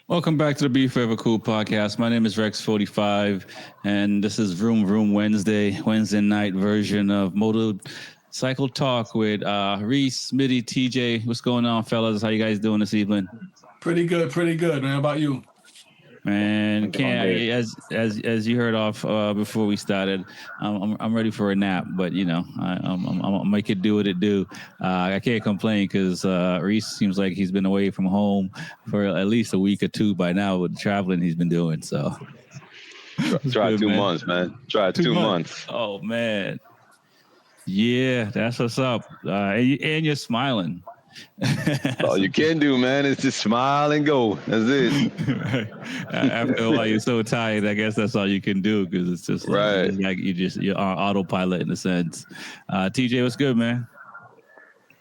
Welcome back to the Be Forever KOOL Podcast. My name is Fortyfive, and this is Vroom Wednesday night version of Motorcycle Talk with Reese, Smitty, TJ. What's going on, fellas? How you guys doing this evening? Pretty good, man. How about you? Man, as you heard off before we started, I'm ready for a nap, but I'll make it do what it do. I can't complain because Reese seems like he's been away from home for at least a week or two by now with the traveling he's been doing. So try 2 months, man. Try 2 months. Oh man, yeah, that's what's up. And you're smiling. All you can do, man, is just smile and go. That's it. After a while, you're so tired. I guess that's all you can do because it's just right. Like you're on autopilot in a sense. TJ, what's good, man?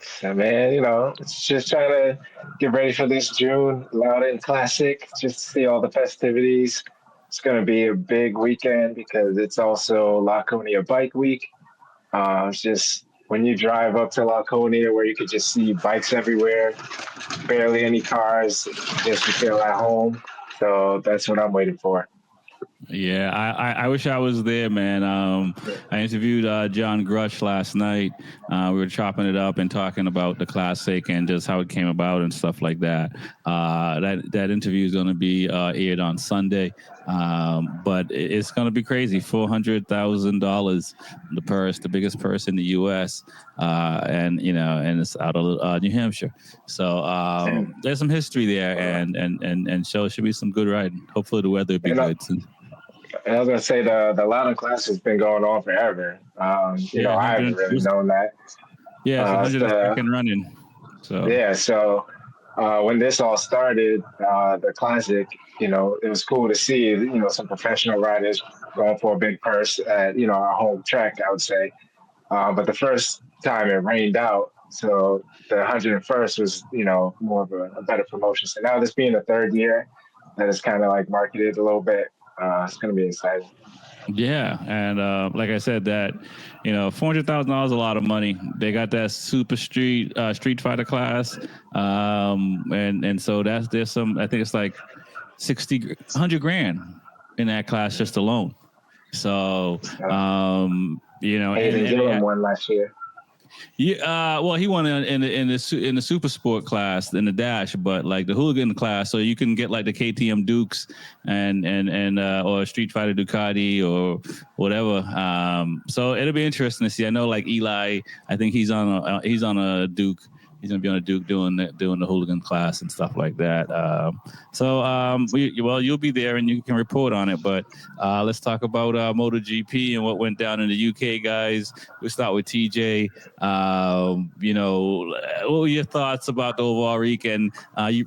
So, man, it's just trying to get ready for this June Loudon Classic. Just see all the festivities. It's going to be a big weekend because it's also Laconia Bike Week. It's just when you drive up to Laconia where you could just see bikes everywhere, barely any cars, just to feel at home. So that's what I'm waiting for. Yeah, I wish I was there, man. I interviewed John Grush last night. We were chopping it up and talking about the classic and just how it came about and stuff like that. That interview is going to be aired on Sunday, but it's going to be crazy. $400,000, the purse, the biggest purse in the U.S., and it's out of New Hampshire. So there's some history there, and so it should be some good riding. Hopefully the weather will be good. And I was going to say the Loudon Class has been going on forever. I haven't really known that. Yeah, it's 102nd running. So yeah, so when this all started, the Classic, it was cool to see, some professional riders going for a big purse at, our home track, I would say. But the first time it rained out, so the 101st was, more of a better promotion. So now this being the third year that is kind of like marketed a little bit, it's going to be exciting. Yeah, and like I said, that $400,000 is a lot of money. They got that super street fighter class, and so there's some. I think it's like $100,000 in that class just alone. So Hayden Gillum won last year. Yeah, well, he won in the super sport class in the dash, but like the hooligan class, so you can get like the KTM Dukes and or Street Fighter Ducati or whatever. So it'll be interesting to see. I know like Eli, I think he's on a Duke. He's gonna be on a Duke doing the hooligan class and stuff like that. You'll be there and you can report on it. But let's talk about MotoGP and what went down in the UK, guys. We'll start with TJ. What were your thoughts about the overall weekend?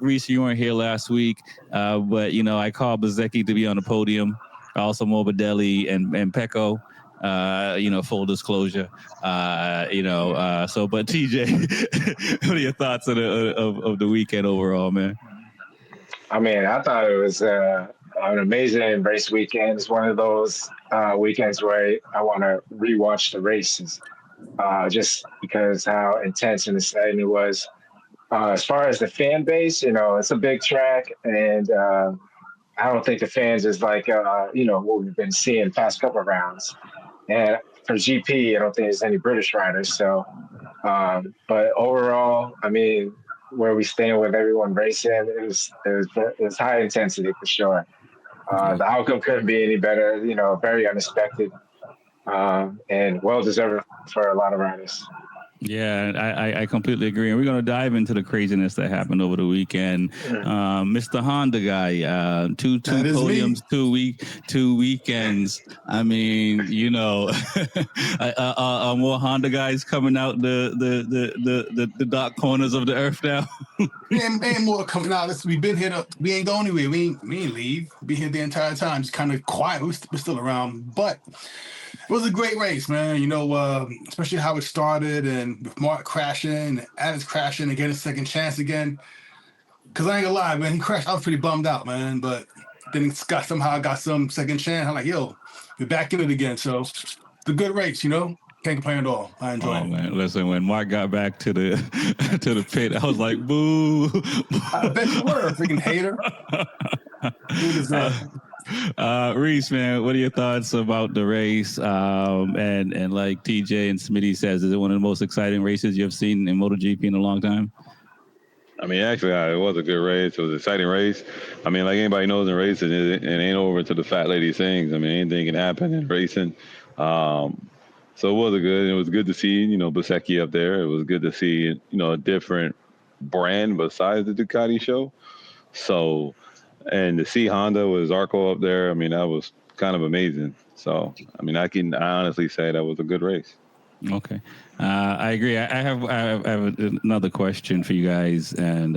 Reese, you weren't here last week, but I called Bezzecchi to be on the podium. Also Morbidelli and Pecco. Full disclosure, but TJ, what are your thoughts of the weekend overall, man? I mean, I thought it was an amazing race weekend. It's one of those weekends where I want to rewatch the races, just because how intense and exciting it was. As far as the fan base, it's a big track, and I don't think the fans is like, what we've been seeing past couple of rounds. And for GP, I don't think there's any British riders. So, but overall, I mean, where we stand with everyone racing, it was high intensity for sure. The outcome couldn't be any better. Very unexpected, and well deserved for a lot of riders. Yeah, I completely agree. And we're going to dive into the craziness that happened over the weekend. Mr. Honda guy, two podiums, 2 weekends. I mean, more Honda guys coming out the dark corners of the earth now. ain't more coming out. We've been here. We ain't going anywhere. We ain't leave. Be here the entire time. Just kind of quiet. We're still around, but it was a great race, man. Especially how it started and with Mark crashing and Adams crashing and getting a second chance again. Because I ain't gonna lie, man, he crashed. I was pretty bummed out, man. But then Scott somehow got some second chance. I'm like, yo, we're back in it again. So it's a good race, Can't complain at all. I enjoyed it. Man, listen, when Mark got back to the pit, I was like, boo. I bet you were a freaking hater. Reese, man, what are your thoughts about the race? And like TJ and Smitty says, is it one of the most exciting races you've seen in MotoGP in a long time? I mean, actually, it was a good race. It was an exciting race. I mean, like anybody knows in racing, it ain't over to the fat lady sings. I mean, anything can happen in racing. So it was it was good to see, Bezzecchi up there. It was good to see, a different brand besides the Ducati show. So, and to see Honda with Zarco up there, I mean, that was kind of amazing. So, I mean, I honestly say that was a good race. Okay. I agree. I have another question for you guys. And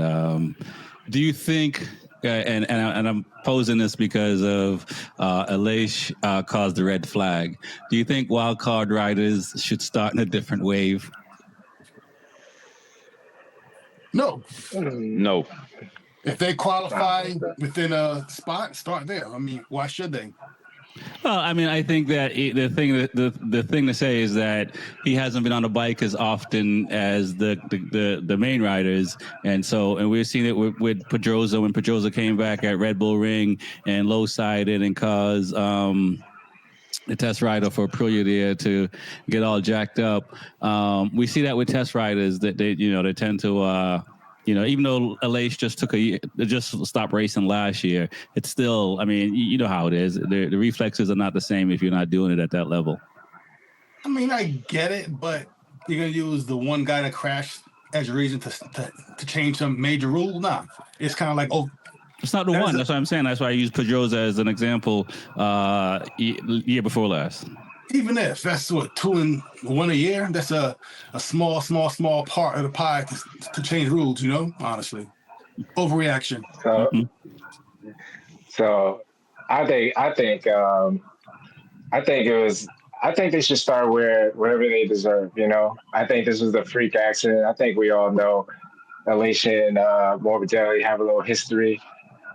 do you think, and I'm posing this because of Aleix caused the red flag. Do you think wild card riders should start in a different wave? No. No. If they qualify within a spot, start there. I mean, why should they? Well, I mean, I think that the thing to say is that he hasn't been on the bike as often as the main riders, and we've seen it with Pedrosa when Pedrosa came back at Red Bull Ring and low-sided and caused the test rider for Aprilia there to get all jacked up. We see that with test riders that they tend to. Even though Aleix just stopped racing last year, it's still, I mean, you know how it is. The reflexes are not the same if you're not doing it at that level. I mean, I get it, but you're going to use the one guy that crashed as a reason to change some major rule? Nah. It's kind of like, it's not the one. That's what I'm saying. That's why I use Pedrosa as an example year before last. Even if that's what 2 and 1 a year, that's a small part of the pie to change rules. Honestly, overreaction. So I think they should start wherever they deserve. I think this was a freak accident. I think we all know Aleix and Morbidelli have a little history.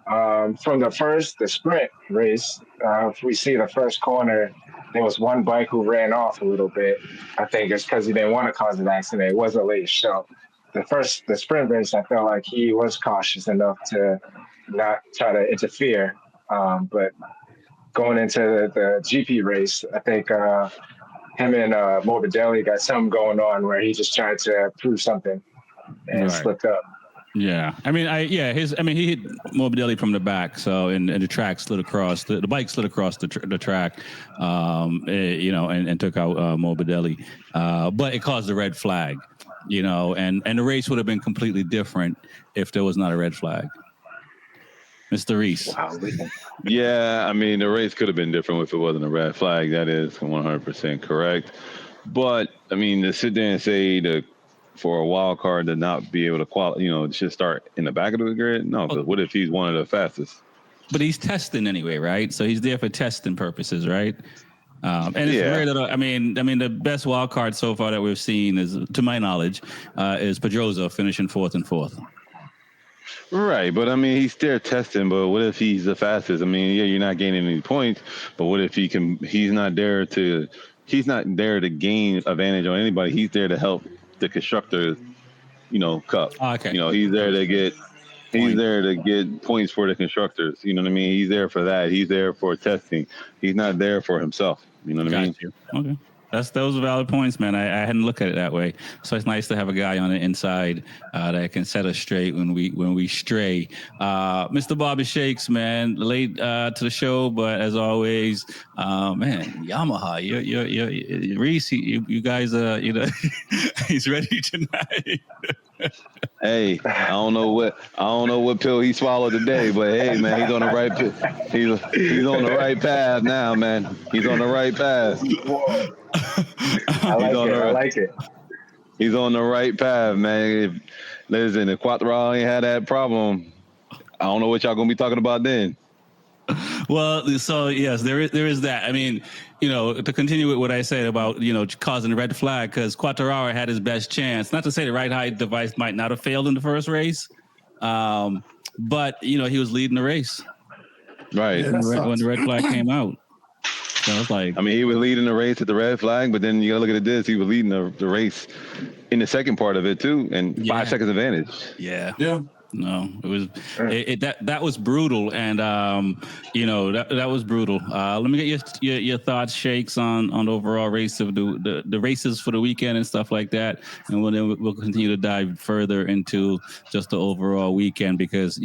From the sprint race, if we see the first corner, there was one bike who ran off a little bit. I think it's because he didn't want to cause an accident. It wasn't Aleix. So the sprint race, I felt like he was cautious enough to not try to interfere. But going into the GP race, I think him and Morbidelli got something going on where he just tried to prove something and slipped up. Yeah, I mean, he hit Morbidelli from the back, so and the track slid across the bike slid across the track, and took out Morbidelli, but it caused a red flag, and the race would have been completely different if there was not a red flag. Mr. Reese. Wow. Yeah, I mean, the race could have been different if it wasn't a red flag. That is 100% correct. But I mean, to sit there and say for a wild card to not be able to qualify, should start in the back of the grid. No, because what if he's one of the fastest? But he's testing anyway, right? So he's there for testing purposes, right? And it's rare that I mean, the best wild card so far that we've seen is, to my knowledge, is Pedrosa finishing fourth. Right, but I mean, he's there testing. But what if he's the fastest? I mean, yeah, you're not gaining any points. But what if he's not there to gain advantage on anybody? He's there to help the constructor, cup. Okay. He's there to get points for the constructors. You know what I mean? He's there for that. He's there for testing. He's not there for himself. You know what I mean? Okay. Those are valid points, man. I hadn't looked at it that way. So it's nice to have a guy on the inside that can set us straight when we stray. Mr. Bobby Shakes, man, late to the show, but as always, man, Yamaha, you Reese, you guys, he's ready tonight. Hey, I don't know what pill he swallowed today, but hey, man, he's on the right. He's on the right path now, man. He's on the right path. I like it. He's on the right path, man. Listen, if Quattro ain't had that problem, I don't know what y'all gonna be talking about then. Well, so yes, there is that. I mean, to continue with what I said about, causing a red flag, because Quartararo had his best chance. Not to say the right height device might not have failed in the first race, but, he was leading the race. Right. When the red flag came out. So it's like, I mean, he was leading the race at the red flag, but then you gotta look at this. He was leading the race in the second part of it too, and 5 seconds advantage. Yeah. No, it was that was brutal, and that was brutal. Let me get your thoughts, Shakes, on the overall race of the races for the weekend and stuff like that, and we'll continue to dive further into just the overall weekend because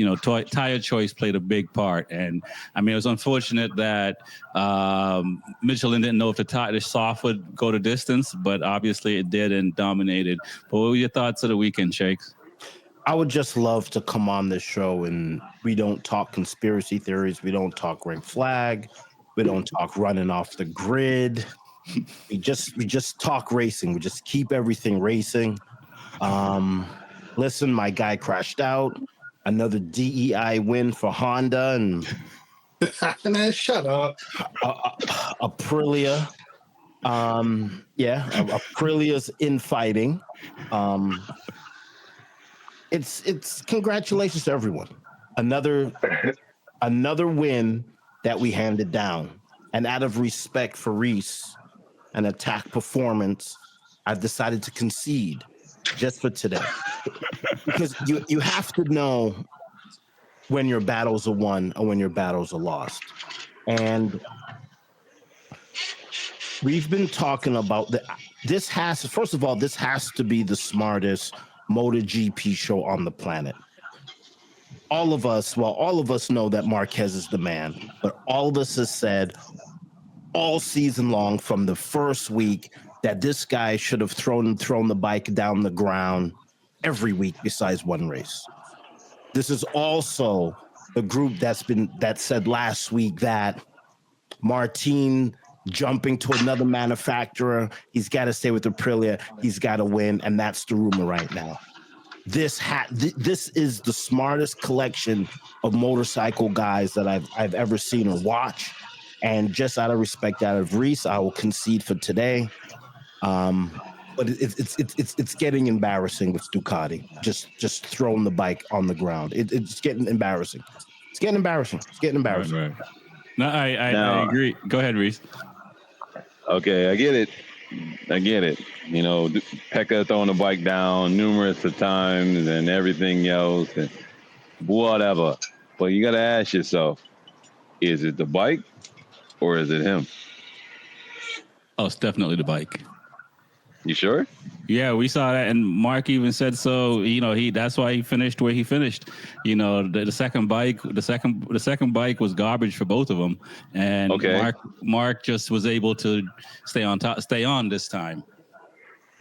tire choice played a big part, and I mean it was unfortunate that Michelin didn't know if the soft would go the distance, but obviously it did and dominated. But what were your thoughts of the weekend, Shakes? I would just love to come on this show and we don't talk conspiracy theories. We don't talk red flag. We don't talk running off the grid. We just talk racing. We just keep everything racing. Listen, my guy crashed out. Another DEI win for Honda and Man, shut up. Aprilia. Aprilia's infighting. It's congratulations to everyone. Another win that we handed down. And out of respect for Reese and attack performance, I've decided to concede just for today. Because you have to know when your battles are won or when your battles are lost. And we've been talking about this has to be the smartest MotoGP show on the planet. All of us know that Marquez is the man, but all of us has said all season long from the first week that this guy should have thrown the bike down the ground every week besides one race. This is also the group that said last week that Martin jumping to another manufacturer, he's got to stay with Aprilia, he's got to win, and that's the rumor right now. This is the smartest collection of motorcycle guys that I've ever seen or watched, and just out of respect out of Reese, I will concede for today. But it's getting embarrassing with Ducati, just throwing the bike on the ground. It's getting embarrassing. It's getting embarrassing. Right. No, I agree. Go ahead, Reese. Okay, I get it. Pekka throwing the bike down numerous of times and everything else and whatever. But you got to ask yourself, is it the bike or is it him? Oh, it's definitely the bike. You sure? Yeah, we saw that, and Mark even said so. That's why he finished where he finished. The second bike was garbage for both of them, and okay. Mark just was able to stay on this time.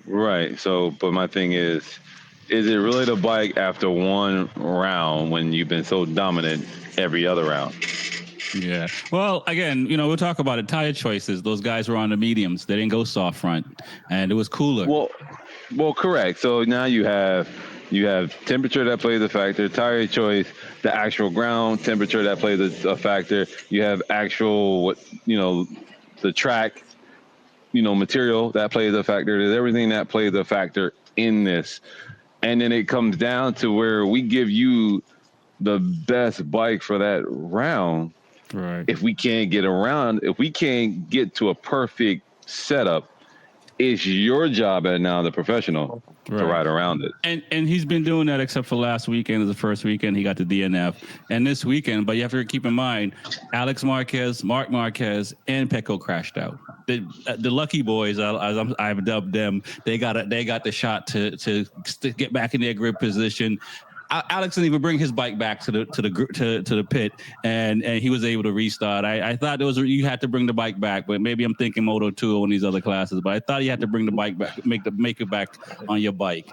Right. So, but my thing is it really the bike after one round when you've been so dominant every other round? Yeah. Well, again, we'll talk about it. Tire choices. Those guys were on the mediums. They didn't go soft front, and it was cooler. Well, correct. So now you have temperature that plays a factor, tire choice, the actual ground temperature that plays a factor. You have actual, the track, material that plays a factor. There's everything that plays a factor in this, and then it comes down to where we give you the best bike for that round. Right. If we can't get to a perfect setup, it's your job as now the professional to ride around it. And he's been doing that except for last weekend. Is the first weekend he got the DNF, and this weekend. But you have to keep in mind, Alex Marquez, Mark Marquez, and Pecco crashed out. The lucky boys, as I've dubbed them, they got the shot to get back in their grip position. Alex didn't even bring his bike back to the pit, and he was able to restart. I thought you had to bring the bike back, but maybe I'm thinking Moto 2 or one of these other classes. But I thought you had to bring the bike back, make it back on your bike.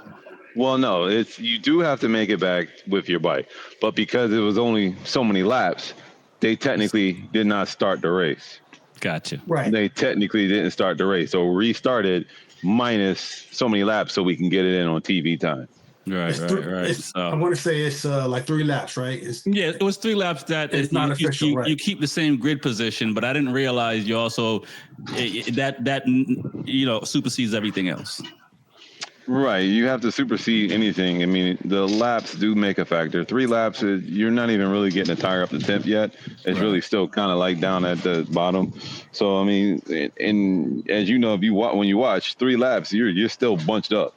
Well, no, you do have to make it back with your bike, but because it was only so many laps, they technically did not start the race. Gotcha. Right. They technically didn't start the race, so restarted minus so many laps so we can get it in on TV time. Right. So, I want to say it's like 3 laps, right? It was 3 laps. That it's not official, right? You keep the same grid position, but I didn't realize you also that supersedes everything else. Right, you have to supersede anything. I mean, the laps do make a factor. 3 laps, you're not even really getting the tire up the temp yet. It's really still kind of like down at the bottom. So I mean, and as you know, when you watch 3 laps, you're still bunched up.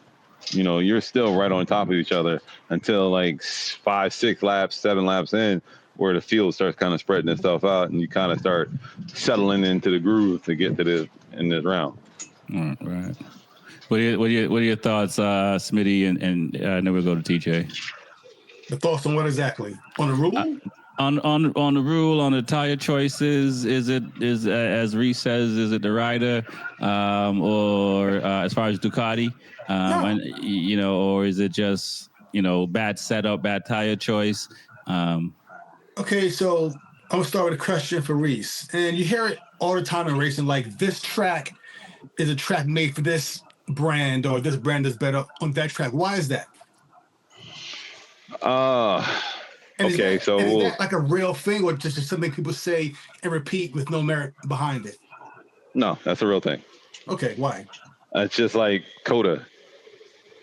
you're still right on top of each other until like 5, 6 laps, 7 laps in, where the field starts kind of spreading itself out and you kind of start settling into the groove to get to this round. Right. What are your thoughts, Smitty, and then we'll go to TJ. The thoughts on what exactly? On the rule? On the rule, on the tire choices, is as Reese says, is it the rider, or as far as Ducati, and or is it just bad setup, bad tire choice? Okay, so I'm gonna start with a question for Reese, and you hear it all the time in racing, like this track is a track made for this brand, or this brand is better on that track. Why is that? Okay, is that like a real thing, or just something people say and repeat with no merit behind it? No, that's a real thing. Okay, why? It's just like Coda,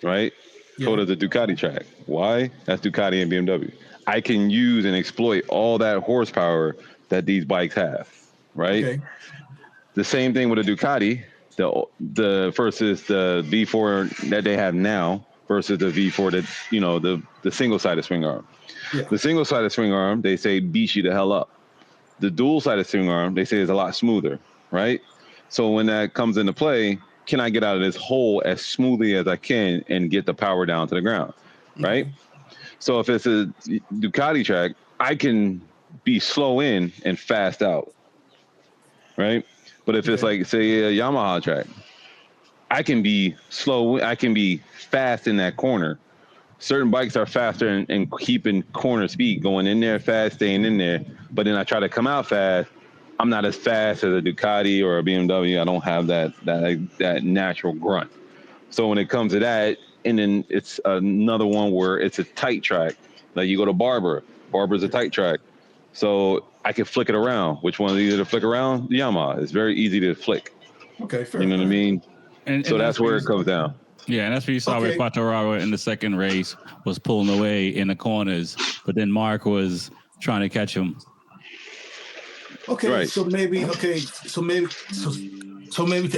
right? Yeah. Coda's a Ducati track. Why? That's Ducati and BMW. I can use and exploit all that horsepower that these bikes have, right? Okay. The same thing with a Ducati. The versus the V4 that they have now versus the V4 that the single-sided swing arm. Yeah. The single-sided swing arm, they say, beats you the hell up. The dual-sided swing arm, they say, is a lot smoother, right? So when that comes into play, can I get out of this hole as smoothly as I can and get the power down to the ground, right? So if it's a Ducati track, I can be slow in and fast out, right? But if it's like, say, a Yamaha track, I can be slow, I can be fast in that corner. Certain bikes are faster and keeping corner speed, going in there fast, staying in there. But then I try to come out fast. I'm not as fast as a Ducati or a BMW. I don't have that natural grunt. So when it comes to that, and then it's another one where it's a tight track. Like you go to Barber. Barber's a tight track. So I can flick it around. Which one is easier to flick around? The Yamaha. It's very easy to flick. Okay, fair. You know what I mean? And so that's where it comes down. Yeah, and that's what you saw with Quartararo in the second race, was pulling away in the corners, but then Mark was trying to catch him. Okay, right. So maybe to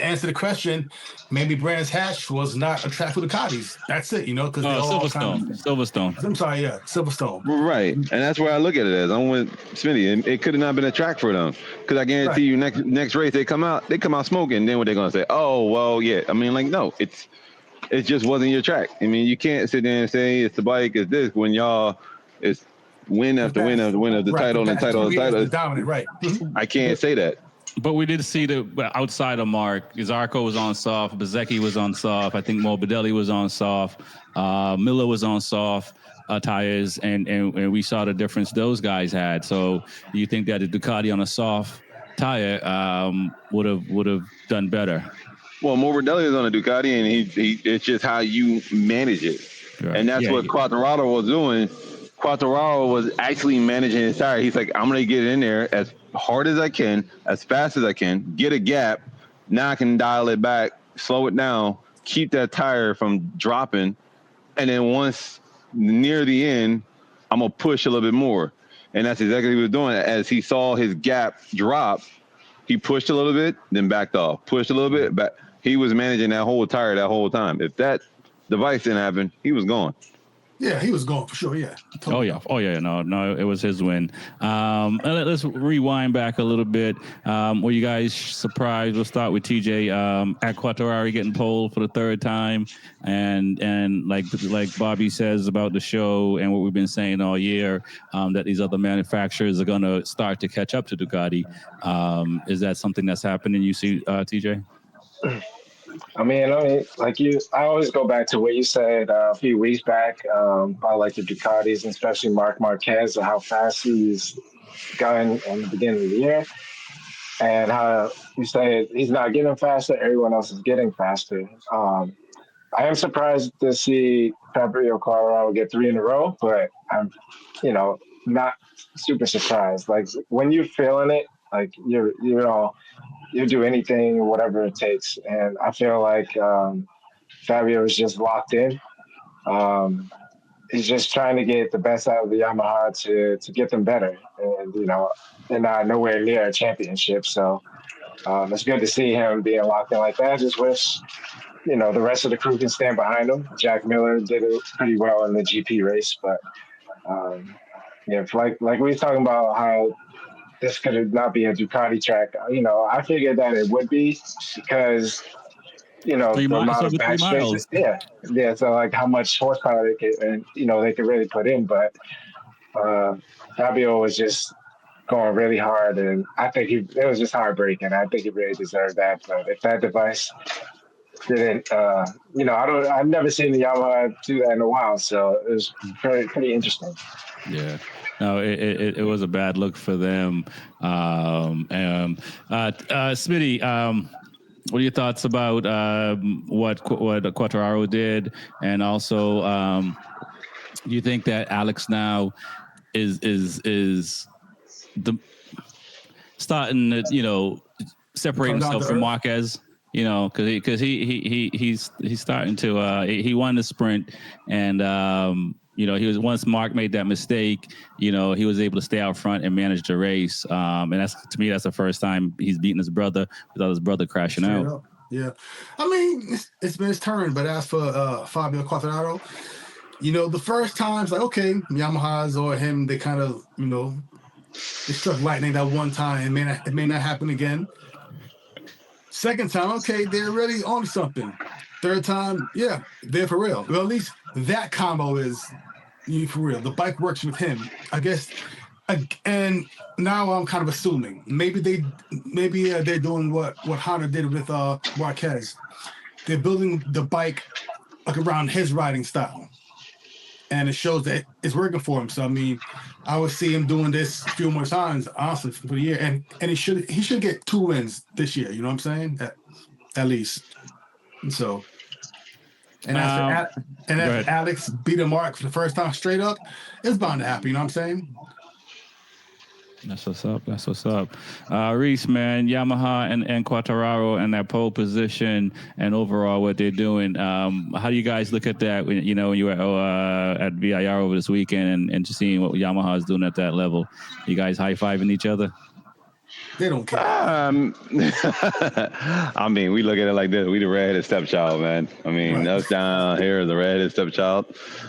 answer the question, maybe Brands Hatch was not a track for Ducatis. That's it, because Silverstone. I'm sorry, yeah, Silverstone. Right, and that's where I look at it as. I'm with Smitty, and it could have not been a track for them, because I guarantee you, next race they come out smoking. And then what they're gonna say? Oh, well, yeah. I mean, like, no, it just wasn't your track. I mean, you can't sit there and say it's the bike, it's this, when y'all it's win after win after win of the title and title and title. Dominant, right? I can't say that. But we did see the outside of Mark. Zarco was on soft. Bezzecchi was on soft. I think Morbidelli was on soft. Miller was on soft tires, and we saw the difference those guys had. So do you think that the Ducati on a soft tire would have done better? Well, Morbidelli is on a Ducati, and he it's just how you manage it. Right. And that's what Quartararo was doing. Quartararo was actually managing his tire. He's like, I'm going to get in there as hard as I can, as fast as I can, get a gap. Now I can dial it back, slow it down, keep that tire from dropping. And then once near the end, I'm going to push a little bit more. And that's exactly what he was doing. As he saw his gap drop, he pushed a little bit, then backed off. Pushed a little bit, back. He was managing that whole tire that whole time. If that device didn't happen, he was gone. Yeah, he was gone for sure. Yeah. Totally. Oh yeah. No, it was his win. Let's rewind back a little bit. Were you guys surprised? We'll start with TJ at Quartararo getting poled for the third time, and like Bobby says about the show and what we've been saying all year, that these other manufacturers are going to start to catch up to Ducati. Is that something that's happening? You see, TJ? I mean, I always go back to what you said a few weeks back about like the Ducatis, and especially Marc Marquez, and how fast he's going in the beginning of the year, and how you say he's not getting faster, everyone else is getting faster. I am surprised to see Fabio Quartararo get 3 in a row, but I'm, not super surprised. Like when you're feeling it, like you do anything or whatever it takes. And I feel like Fabio is just locked in. He's just trying to get the best out of the Yamaha to get them better. And, they're not nowhere near a championship. So It's good to see him being locked in like that. I just wish, the rest of the crew can stand behind him. Jack Miller did it pretty well in the GP race, but like we were talking about how this could not be a Ducati track. I figured that it would be because the amount of back spaces. Yeah. So like how much horsepower they could, and they could really put in, but Fabio was just going really hard, and I think it was just heartbreaking. I think he really deserved that. But if that device didn't, I've never seen the Yamaha do that in a while, so it was pretty interesting. Yeah. No, it was a bad look for them. Smitty, what are your thoughts about what Quartararo did, and also do you think that Alex now is the starting to separate himself from Marquez? Because he's starting to he won the sprint, and he was, once Mark made that mistake, he was able to stay out front and manage the race. And that's, to me, that's the first time he's beaten his brother without his brother crashing out. Yeah. I mean, it's been his turn, but as for Fabio Quartararo, the first times, like, okay, Yamahas or him, they kind of, they struck lightning that one time. It may not happen again. Second time, okay, they're really on something. Third time, yeah, they're for real. Well, at least that combo is for real. The bike works with him, I guess. And now I'm kind of assuming maybe they're doing what Honda did with Marquez. They're building the bike like around his riding style, and it shows that it's working for him. So I mean, I would see him doing this a few more times, honestly, for the year. And he should get 2 wins this year. You know what I'm saying? At least. And so, after Alex beat a Mark for the first time straight up, it's bound to happen. You know what I'm saying? That's what's up. Reese, man, Yamaha and Quartararo and that pole position and overall what they're doing. How do you guys look at that when you were at VIR over this weekend and just seeing what Yamaha is doing at that level? You guys high-fiving each other? They don't care. I mean, we look at it like this. We the redheaded stepchild, man. I mean, right. Us down here, the redheaded stepchild.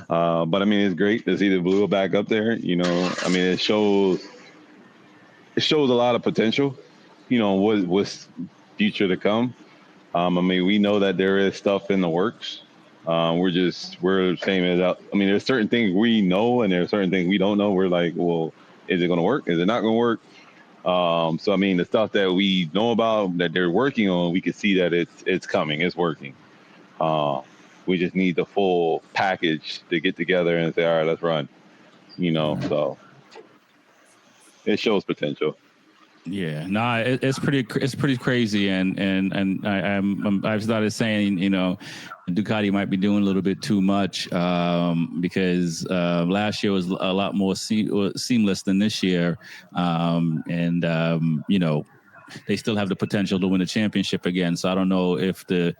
But I mean, it's great to see the blue back up there. I mean, it shows a lot of potential, what's future to come. I mean, we know that there is stuff in the works. We're the same as out. I mean, there's certain things we know and there's certain things we don't know. We're like, well, is it going to work? Is it not going to work? So, I mean, the stuff that we know about that they're working on, we can see that it's coming, it's working. We just need the full package to get together and say, all right, let's run, so it shows potential. Yeah, no, it's pretty crazy, and I've started saying, Ducati might be doing a little bit too much because last year was a lot more seamless than this year, they still have the potential to win a championship again. So I don't know if the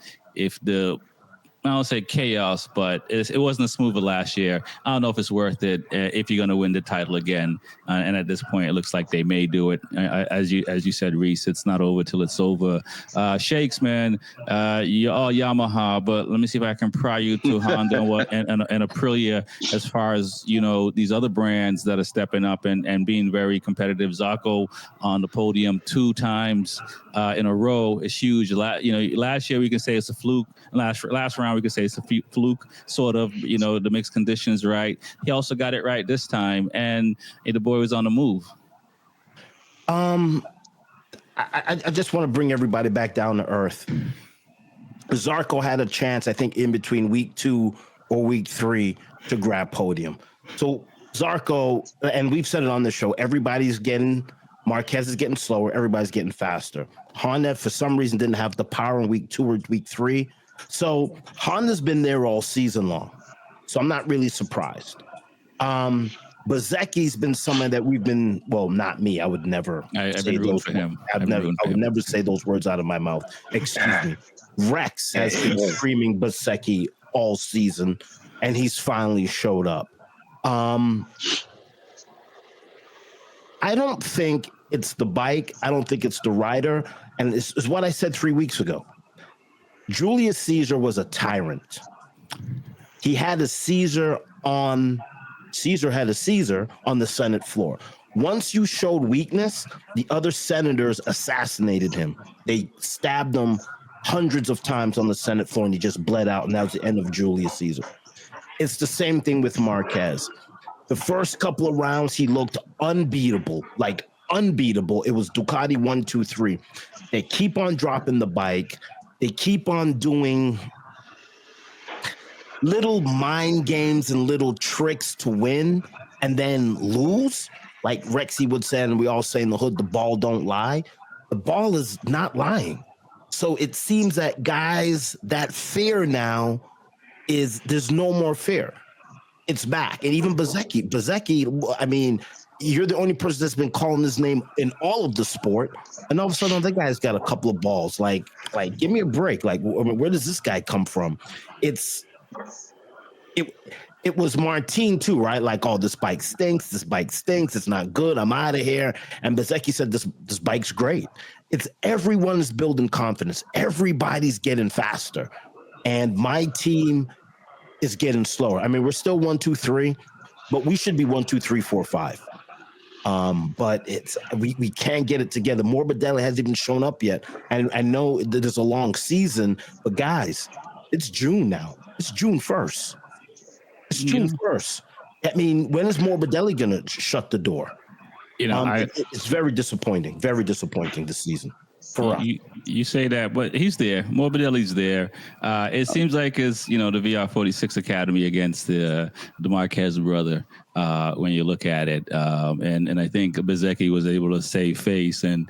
I don't say chaos, but it wasn't as smooth as last year. I don't know if it's worth it if you're going to win the title again. And at this point, it looks like they may do it. As you said, Reese, it's not over till it's over. Shakes, man, you're all Yamaha, but let me see if I can pry you to Honda and Aprilia as far as, these other brands that are stepping up and being very competitive. Zarco on the podium 2 times in a row is huge. Last year we can say it's a fluke. Last round we could say it's a fluke, sort of. The mixed conditions, right? He also got it right this time, and the boy was on the move. I just want to bring everybody back down to earth. Zarco had a chance, I think, in between week 2 or week 3 to grab podium. So Zarco, and we've said it on the show, Marquez is getting slower, everybody's getting faster. Honda, for some reason, didn't have the power in week 2 or week 3. So Honda's been there all season long. So I'm not really surprised. Bezecchi's been someone that we've been, well, not me. I would never say those words. I would never say those words out of my mouth. Excuse me. Rex has been screaming Bezecchi all season, and he's finally showed up. I don't think it's the bike. I don't think it's the rider. And it's what I said 3 weeks ago. Julius Caesar was a tyrant. He had a Caesar on the Senate floor. Once you showed weakness, the other senators assassinated him. They stabbed him hundreds of times on the Senate floor, and he just bled out, and that was the end of Julius Caesar. It's the same thing with Marquez. The first couple of rounds, he looked unbeatable, like unbeatable. It was Ducati 1, 2, 3. They keep on dropping the bike. They keep on doing little mind games and little tricks to win and then lose. Like Rexy would say, and we all say in the hood, the ball don't lie. The ball is not lying. So it seems that guys, that fear now there's no more fear. It's back. And even Bezzecchi, I mean, you're the only person that's been calling his name in all of the sport. And all of a sudden, that guy's got a couple of balls. Like, give me a break. Like, where does this guy come from? It was Martin too, right? Like, oh, this bike stinks. It's not good. I'm out of here. And Bezzecchi said, this bike's great. It's everyone's building confidence. Everybody's getting faster. And my team is getting slower. I mean, we're still 1, 2, 3, but we should be 1, 2, 3, 4, 5. But we can't get it together. Morbidelli hasn't even shown up yet. And I know that it's a long season, but guys, it's June now. It's June 1st. It's June 1st. I mean, when is Morbidelli going to shut the door? You know, it's very disappointing this season. You say that, but he's there. Morbidelli's there. It seems like it's, the VR46 Academy against the Marquez brother when you look at it. And I think Bezzecchi was able to save face and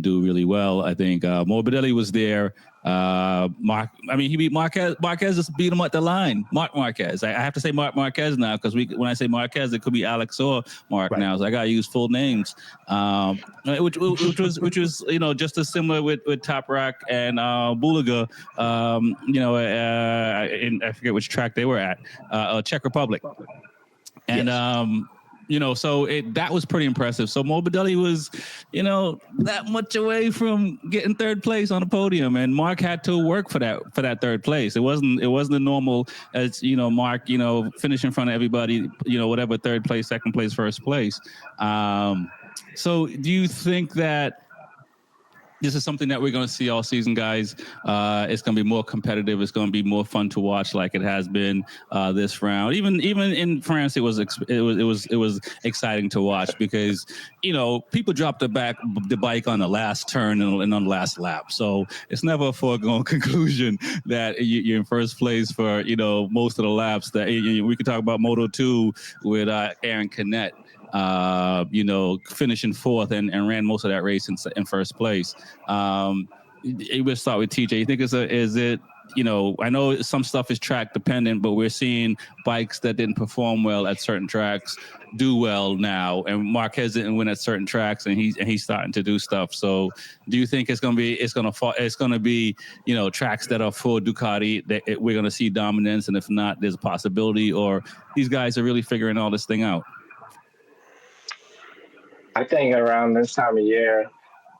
do really well. I think Morbidelli was there. He beat Marquez. Marquez just beat him at the line. Marc Marquez. I have to say Marquez now because when I say Marquez, it could be Alex or Mark now. So I gotta use full names. Which was just as similar with Top Rock and Bulaga. I forget which track they were at. Czech Republic. And yes. So that was pretty impressive. So Morbidelli was, that much away from getting third place on the podium, and Mark had to work for that third place. It wasn't the normal as Mark, finish in front of everybody, whatever third place, second place, first place. So do you think that this is something that we're going to see all season, guys? It's going to be more competitive. It's going to be more fun to watch, like it has been this round. Even in France, it was exciting to watch because people dropped the bike on the last turn and on the last lap. So it's never a foregone conclusion that you're in first place for most of the laps. That we could talk about Moto2 with Aaron Canet. Finishing fourth and ran most of that race in first place. We'll start with TJ. You think is it I know some stuff is track dependent, but we're seeing bikes that didn't perform well at certain tracks do well now, and Marquez didn't win at certain tracks, and he's starting to do stuff. So, do you think it's going to be tracks that are for Ducati that we're going to see dominance, and if not, there's a possibility, or these guys are really figuring all this thing out? I think around this time of year,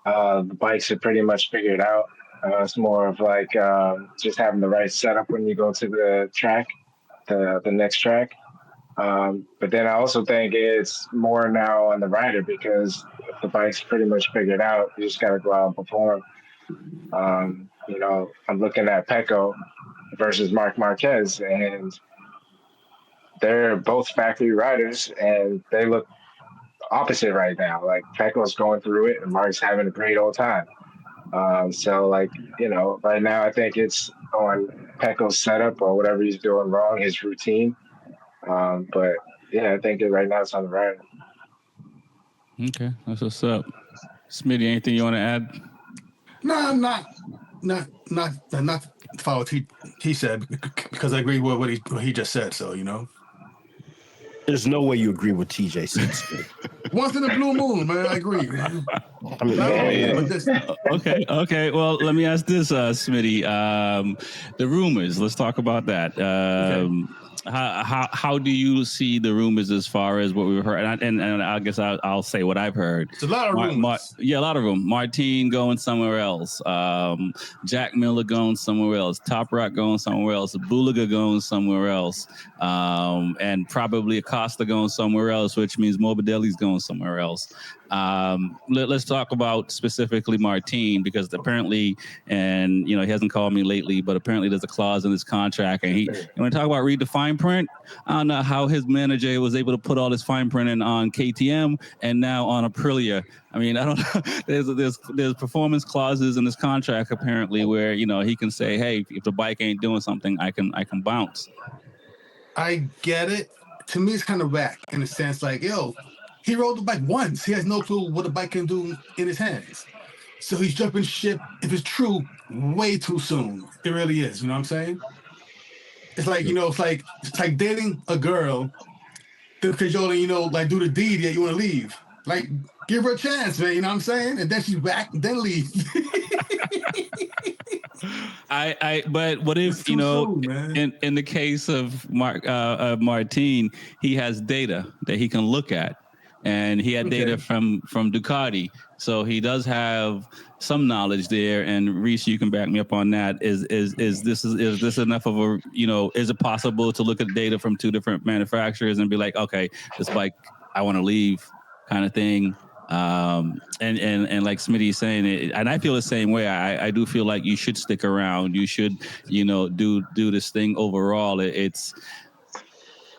the bikes are pretty much figured out. It's more of like just having the right setup when you go to the track, the next track. But then I also think it's more now on the rider because if the bike's pretty much figured out, you just got to go out and perform. I'm looking at Pecco versus Marc Marquez, and they're both factory riders, and they look opposite right now. Like Pecco's going through it and Mark's having a great old time. Right now I think it's on Pecco's setup or whatever he's doing wrong, his routine. But yeah, I think right now it's on the rider. Okay, that's what's up. Smitty, anything you want to add? No, not follow what he said because I agree with what he just said. So There's no way you agree with TJ said. Once in a blue moon, man. I agree. Okay. Well, let me ask this, Smitty. The rumors. Let's talk about that. how do you see the rumors as far as what we've heard? And I guess I'll say what I've heard. It's a lot of rumors. A lot of them. Martin going somewhere else. Jack Miller going somewhere else. Top Rock going somewhere else. Bulaga going somewhere else. And probably Acosta going somewhere else, which means Morbidelli's going somewhere else. Let's talk about specifically Martin, because apparently, and he hasn't called me lately, but apparently there's a clause in his contract, and when we talk about read the fine print, I don't know how his manager was able to put all this fine printing on KTM and now on Aprilia. I mean, I don't know. There's performance clauses in his contract apparently where he can say, hey, if the bike ain't doing something, I can bounce. I get it. To me, it's kind of whack in a sense, like, he rode the bike once. He has no clue what the bike can do in his hands. So he's jumping ship, if it's true, way too soon. It really is. You know what I'm saying? It's like, it's like dating a girl because you only, like do the deed, yet you want to leave. Like, give her a chance, man. You know what I'm saying? And then she's back, then leave. But what if, soon, in the case of Martin, he has data that he can look at. And he had data from Ducati, so he does have some knowledge there. And Reese, you can back me up on that. Is this enough of a is it possible to look at data from two different manufacturers and be like, okay, this bike I want to leave, kind of thing? And like Smitty's saying, and I feel the same way. I do feel like you should stick around. You should do this thing overall.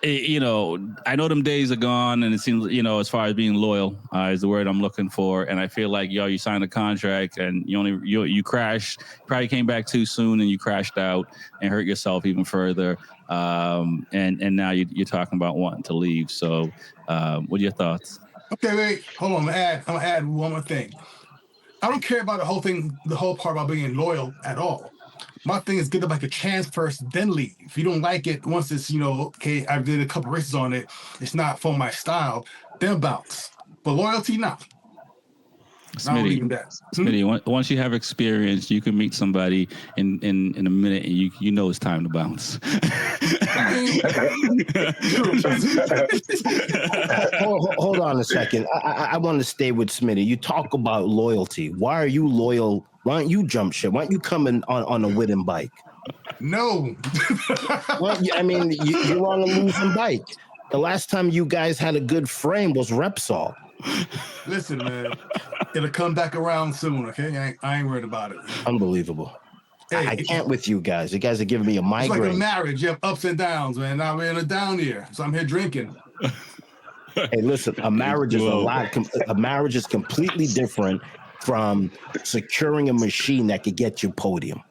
I know them days are gone, and it seems, as far as being loyal is the word I'm looking for. And I feel like, you signed a contract and you crashed, probably came back too soon, and you crashed out and hurt yourself even further. And now you're talking about wanting to leave. So, what are your thoughts? Okay, wait, hold on. I'm gonna add one more thing. I don't care about the whole part about being loyal at all. My thing is give the bike a chance first, then leave. If you don't like it, once it's, okay, I did a couple races on it, it's not for my style, then bounce. But loyalty, not. Smitty, once you have experience, you can meet somebody in a minute, and you know it's time to bounce. Hold on a second. I want to stay with Smitty. You talk about loyalty. Why are you loyal? Why don't you jump ship? Why don't you come in on a winning bike? No. Well, you're on a losing bike. The last time you guys had a good frame was Repsol. Listen, man, it'll come back around soon, okay? I ain't worried about it. Unbelievable. Hey, I can't with you guys. You guys are giving me a migraine. It's like a marriage. You have ups and downs, man. Now we're in a down year, so I'm here drinking. Hey, listen, a marriage is a marriage is completely different from securing a machine that could get you podium.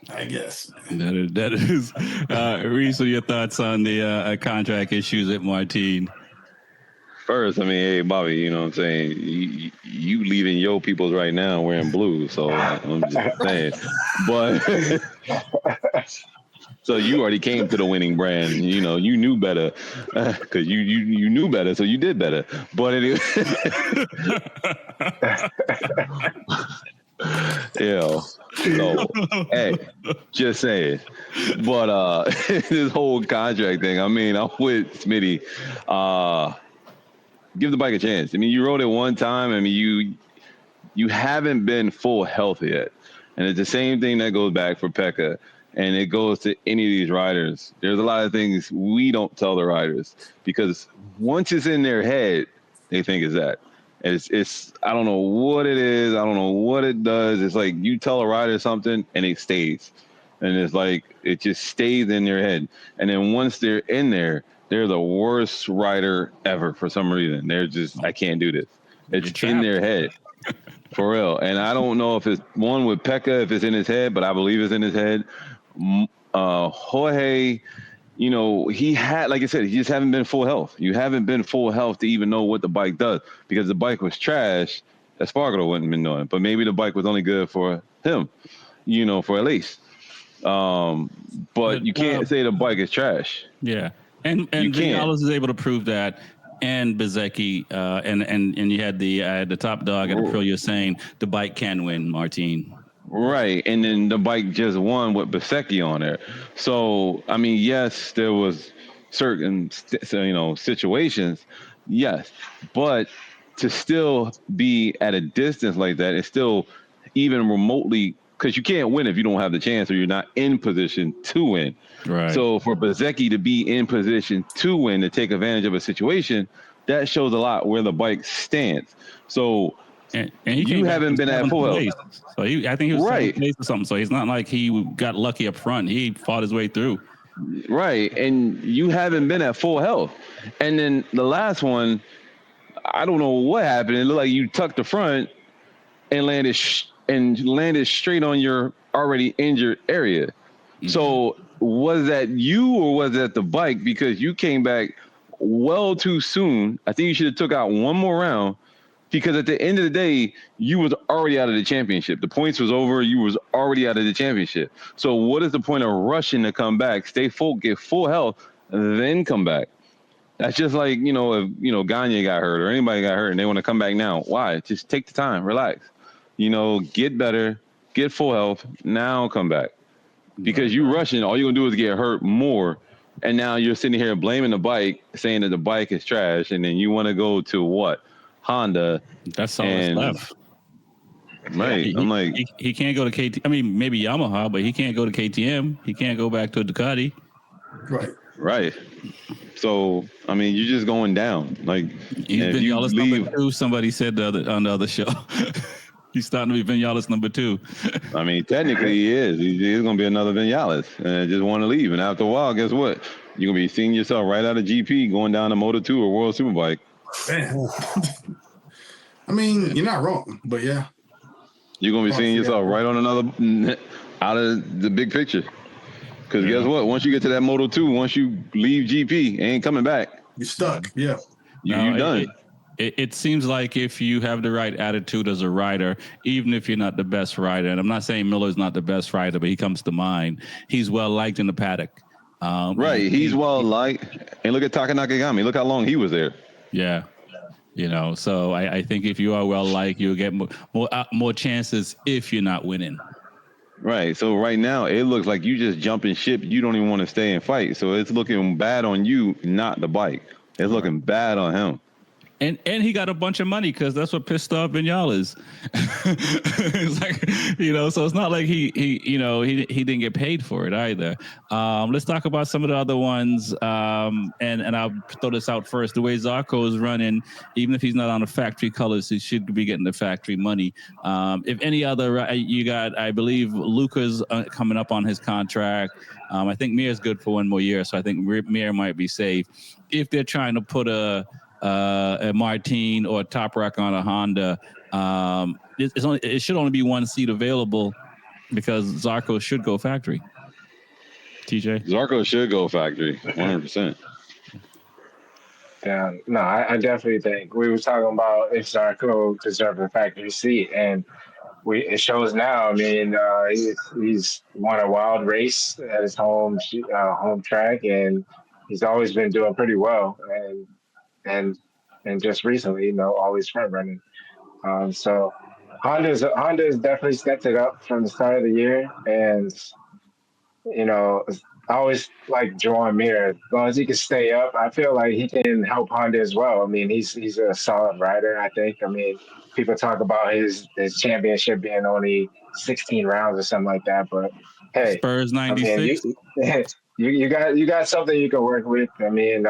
I guess. That is. Reese, what are your thoughts on the contract issues at Martin? First, hey, Bobby, you know what I'm saying? You leaving your peoples right now wearing blue, so I'm just saying. But so you already came to the winning brand. You knew better because you knew better, so you did better. But anyway, so hey, just saying. But this whole contract thing, I'm with Smitty. Give the bike a chance. You rode it one time. You haven't been full health yet. And it's the same thing that goes back for Pekka. And it goes to any of these riders. There's a lot of things we don't tell the riders because once it's in their head, they think it's that. It's I don't know what it is. I don't know what it does. It's like you tell a rider something and it stays. And it's like it just stays in their head. And then once they're in there, they're the worst rider ever for some reason. They're just, I can't do this. It's in their head, for real. And I don't know if it's one with Pekka, if it's in his head, but I believe it's in his head. Jorge, he had, like I said, he just haven't been full health. You haven't been full health to even know what the bike does because the bike was trash. Espargaro wouldn't have been doing it, but maybe the bike was only good for him, for at least. But you can't say the bike is trash. Yeah. And Vinales is able to prove that, and Bezzecchi, and you had the top dog at Aprilia saying the bike can win, Martin. Right, and then the bike just won with Bezzecchi on there. So, I mean, yes, there was certain, situations, yes, but to still be at a distance like that, it's still even remotely, because you can't win if you don't have the chance or you're not in position to win. Right. So for Bezzecchi to be in position to win, to take advantage of a situation, that shows a lot where the bike stands. So And he you haven't been at full health. So I think he was Right. seventh place or something. So he's not like he got lucky up front. He fought his way through. Right. And you haven't been at full health. And then the last one, I don't know what happened. It looked like you tucked the front and landed straight on your already injured area. Mm-hmm. So was that you or was that the bike? Because you came back well too soon. I think you should have took out one more round, because at the end of the day, you was already out of the championship. The points was over. You was already out of the championship. So what is the point of rushing to come back, stay full, get full health, then come back? That's just like, if, Gagne got hurt or anybody got hurt and they want to come back now. Why? Just take the time, relax, get better, get full health, now come back. Because you rushing, all you're going to do is get hurt more. And now you're sitting here blaming the bike, saying that the bike is trash. And then you want to go to what? Honda. That's all that's left. Right. I'm like, he can't go to KT. I mean, maybe Yamaha, but he can't go to KTM. He can't go back to a Ducati. Right. So, I mean, you're just going down. Like, he's Vinales number 2. Somebody said on the other show. He's starting to be Vinales number 2. I mean, technically he is. He's going to be another Vinales and just want to leave. And after a while, guess what? You're going to be seeing yourself right out of GP going down to Moto2 or World Superbike. Man. I mean, you're not wrong, but yeah. You're going to be seeing yourself right on another, out of the big picture. Because guess what? Once you get to that Moto2, once you leave GP, ain't coming back. You're stuck. Yeah. You're done. It seems like if you have the right attitude as a rider, even if you're not the best rider, and I'm not saying Miller's not the best rider, but he comes to mind, he's well liked in the paddock. Right. He's well liked. And look at Taka Nakagami. Look how long he was there. Yeah. So I think if you are well liked, you'll get more chances if you're not winning. Right. So right now, it looks like you just jumping ship. You don't even want to stay and fight. So it's looking bad on you, not the bike. It's looking bad on him. And he got a bunch of money because that's what pissed off Vinales. It's like, so it's not like he didn't get paid for it either. Let's talk about some of the other ones. And I'll throw this out first. The way Zarco is running, even if he's not on the factory colors, he should be getting the factory money. If any other, you got, I believe Luca's coming up on his contract. I think Mir's good for one more year, so I think Mir might be safe. If they're trying to put a Martin or a Top Rack on a Honda, it should only be one seat available because Zarco should go factory. TJ? Zarco should go factory, 100%. Yeah, no, I definitely think we were talking about if Zarco deserved a factory seat, and it shows now. I mean, he's won a wild race at his home track, and he's always been doing pretty well. And just recently, always front running. So Honda's definitely stepped it up from the start of the year, and I always like Joan Mir. As long as he can stay up, I feel like he can help Honda as well. I mean, he's a solid rider. I think. I mean, people talk about his championship being only 16 rounds or something like that, but hey, Spurs 96. I mean, you got something you can work with. I mean.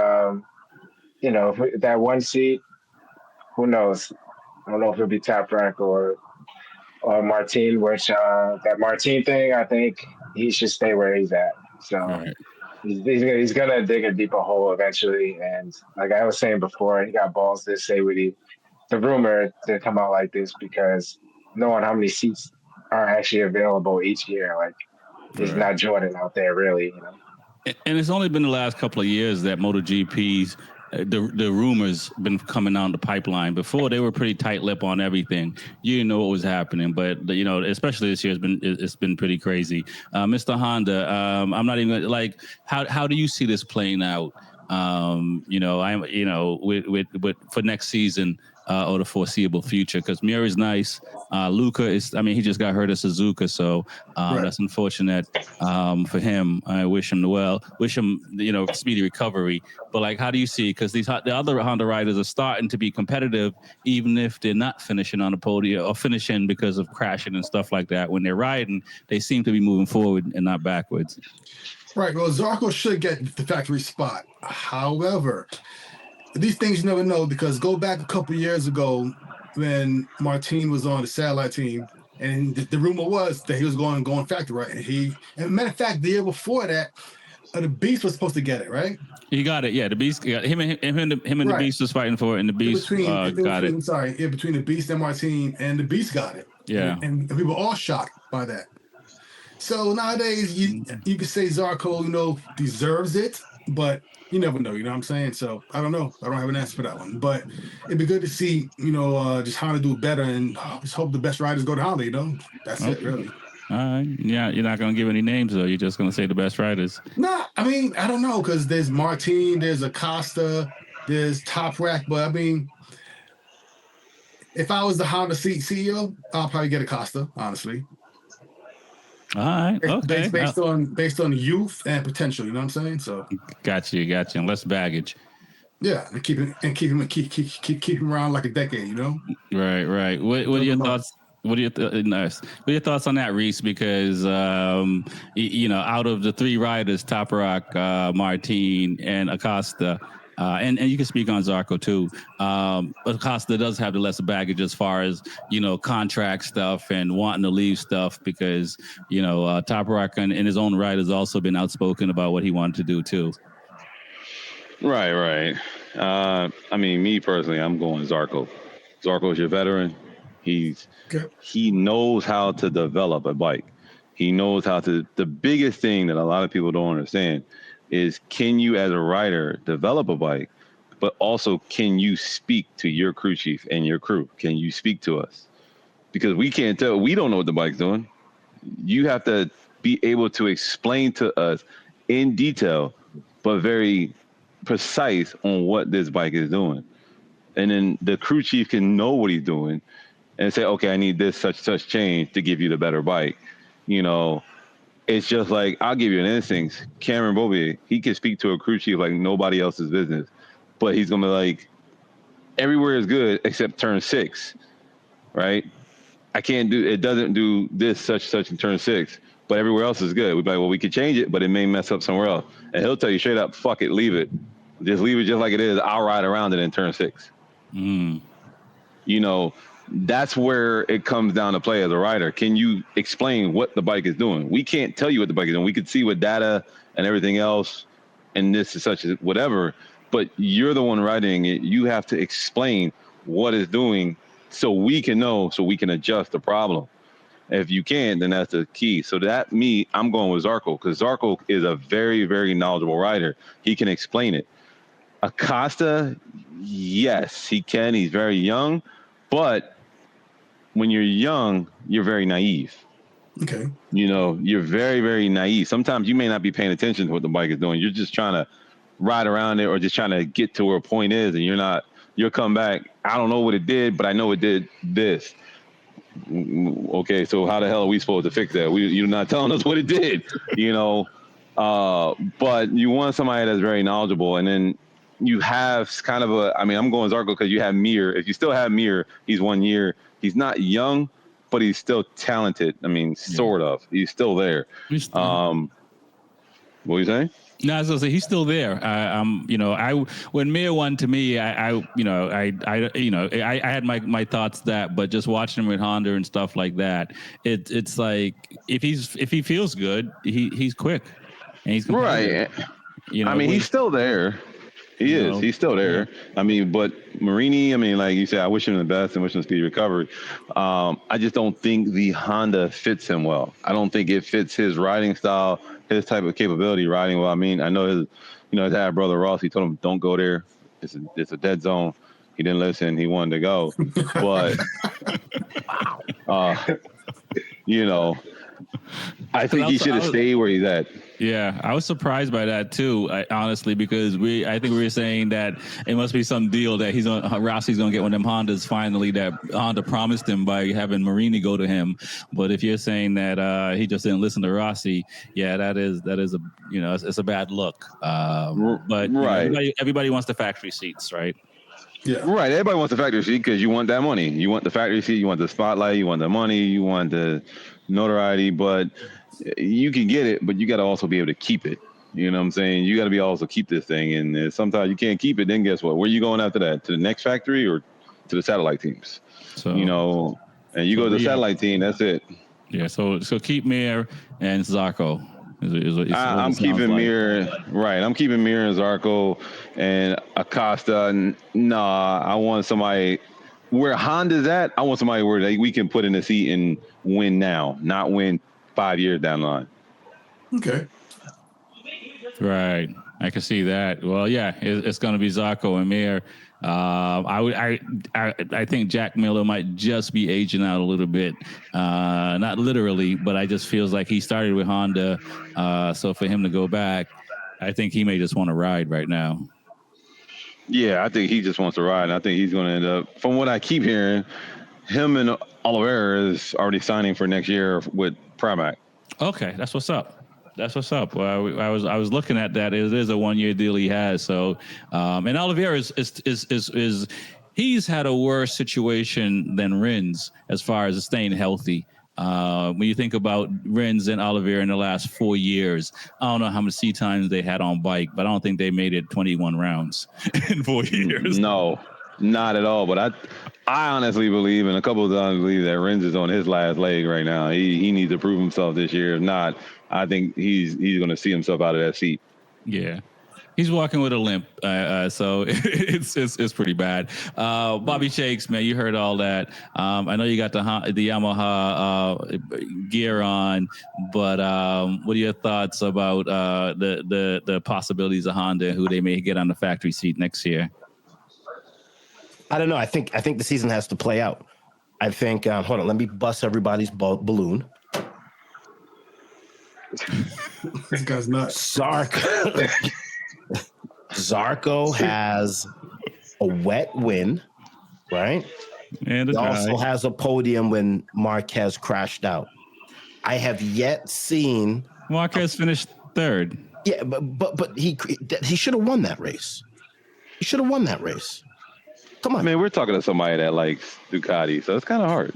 That one seat, who knows? I don't know if it'll be Top Rack or Martin, which that Martin thing, I think he should stay where he's at. So right. he's going to dig a deeper hole eventually. And like I was saying before, he got balls to say the rumor to come out like this because knowing how many seats are actually available each year, like there's not Jordan out there really, And it's only been the last couple of years that MotoGP's the rumors been coming down the pipeline. Before they were pretty tight-lipped on everything. You didn't know what was happening, but especially this year it's been pretty crazy. Mr. Honda, I'm not even like how do you see this playing out? For next season, or the foreseeable future. Because Mir is nice. Luca is, I mean, he just got hurt at Suzuka, so that's unfortunate for him. I wish him speedy recovery. But like, how do you see? Because the other Honda riders are starting to be competitive, even if they're not finishing on the podium or finishing because of crashing and stuff like that. When they're riding, they seem to be moving forward and not backwards. Right. Well, Zarco should get the factory spot. However, these things you never know, because go back a couple of years ago when Martin was on the satellite team, and the rumor was that he was going factory, right? And matter of fact, the year before that, the Beast was supposed to get it, right? He got it. Yeah, the Beast got him and the Beast was fighting for it, and the Beast got it. Between the Beast and Martin, and the Beast got it. Yeah, and we were all shocked by that. So nowadays, you could say Zarco, deserves it, but you never know. You know what I'm saying? So I don't know. I don't have an answer for that one. But it'd be good to see, just Honda do better, and just hope the best riders go to Honda. That's it, really. All right. Yeah, you're not going to give any names, though. You're just going to say the best riders. Nah, I mean, I don't know, because there's Martin, there's Acosta, there's Toprak, but I mean, if I was the Honda CEO, I'll probably get Acosta, honestly. All right. Okay. Based on youth and potential, you know what I'm saying? So got you, and less baggage. Yeah, and keep him around like a decade, Right. What are your thoughts? What are your thoughts on that, Reese? Because out of the three riders, Toprak, Martin, and Acosta. And you can speak on Zarco too. Acosta does have the lesser baggage as far as, contract stuff and wanting to leave stuff, because, Toprak in his own right has also been outspoken about what he wanted to do too. Right. I mean, me personally, I'm going Zarco. Zarco's your veteran. He knows how to develop a bike. He knows how to. The biggest thing that a lot of people don't understand is, can you as a rider develop a bike, but also can you speak to your crew chief and your crew? Can you speak to us? Because we can't tell. We don't know what the bike's doing. You have to be able to explain to us in detail, but very precise on what this bike is doing. And then the crew chief can know what he's doing and say, okay, I need this such change to give you the better bike. It's just like, I'll give you an instinct. Cameron Bobier, he can speak to a crew chief like nobody else's business, but he's going to be like, everywhere is good except turn 6, right? It doesn't do this, such in turn 6, but everywhere else is good. We'd be like, well, we could change it, but it may mess up somewhere else. And he'll tell you straight up, fuck it, leave it. Just leave it just like it is. I'll ride around it in turn 6. That's where it comes down to play as a rider. Can you explain what the bike is doing? We can't tell you what the bike is doing. We could see with data and everything else, and this is such as whatever, but you're the one riding it. You have to explain what it's doing so we can know, so we can adjust the problem. If you can, then that's the key. So I'm going with Zarco, because Zarco is a very, very knowledgeable rider. He can explain it. Acosta, yes, he can. He's very young, but when you're young, you're very naive. Okay. You're very, very naive. Sometimes you may not be paying attention to what the bike is doing. You're just trying to ride around it, or just trying to get to where a point is, and you'll come back, I don't know what it did, but I know it did this. Okay, so how the hell are we supposed to fix that? You're not telling us what it did, but you want somebody that's very knowledgeable. And then you have kind of I'm going Zarco because you have Mir. If you still have Mir, he's 1 year. He's not young, but he's still talented. Sort of. He's still there. What were you saying? No, I was gonna say he's still there. When Mir won, to me, I had my thoughts but just watching him with Honda and stuff like that, it's like if he feels good, he's quick, and he's right. He's still there. He is. He's still there. But Marini, like you said, I wish him the best and wish him speedy recovery. I just don't think the Honda fits him well. I don't think it fits his riding style, his type of capability riding well. I know his dad, brother Ross, he told him, don't go there. It's a dead zone. He didn't listen. He wanted to go. But, I think he should have stayed where he's at. Yeah, I was surprised by that too, honestly, because I think we were saying that it must be some deal that Rossi's gonna get one of them Hondas finally that Honda promised him by having Marini go to him. But if you're saying that he just didn't listen to Rossi, yeah, that is a it's a bad look. But right. Everybody wants the factory seats, right? Yeah. Right. Everybody wants the factory seat because you want that money. You want the factory seat. You want the spotlight. You want the money. You want the notoriety. But you can get it, but you got to also be able to keep it. You know what I'm saying? You got to be also keep this thing. And sometimes you can't keep it. Then guess what? Where you going after that? To the next factory or to the satellite teams? So, and you go to the satellite team. That's it. Yeah. So keep Mir and Zarco. I'm keeping Mir, right? I'm keeping Mir and Zarco and Acosta. Nah, I want somebody where Honda's at. I want somebody where we can put in the seat and win now, not win 5 years down the line. Okay. Right. I can see that. Well, yeah, it's going to be Zarco and Mir. I think Jack Miller might just be aging out a little bit, not literally, but I just feels like he started with Honda. So for him to go back, I think he may just want to ride right now. Yeah, I think he just wants to ride. And I think he's going to end up, from what I keep hearing, him and Oliveira is already signing for next year with Pramac. Okay, that's what's up. Well, I was looking at that. It is a 1-year deal he has. So, and Oliveira is he's had a worse situation than Rins as far as staying healthy. When you think about Rins and Oliveira in the last 4 years, I don't know how many seat times they had on bike, but I don't think they made it 21 rounds in 4 years. No, not at all. But I honestly believe, and a couple of times believe that Rins is on his last leg right now. He needs to prove himself this year. If not, I think he's going to see himself out of that seat. Yeah. He's walking with a limp, so it's pretty bad. Bobby Shakes, man, you heard all that. I know you got the Yamaha gear on, but what are your thoughts about the possibilities of Honda and who they may get on the factory seat next year? I don't know. I think the season has to play out. I think. Hold on, let me bust everybody's balloon. This guy's nuts. Zarco has a wet win, right? And he also has a podium when Marquez crashed out. I have yet seen Marquez finished third. Yeah, but he should have won that race. He should have won that race. Come on, man. We're talking to somebody that likes Ducati, so it's kind of hard.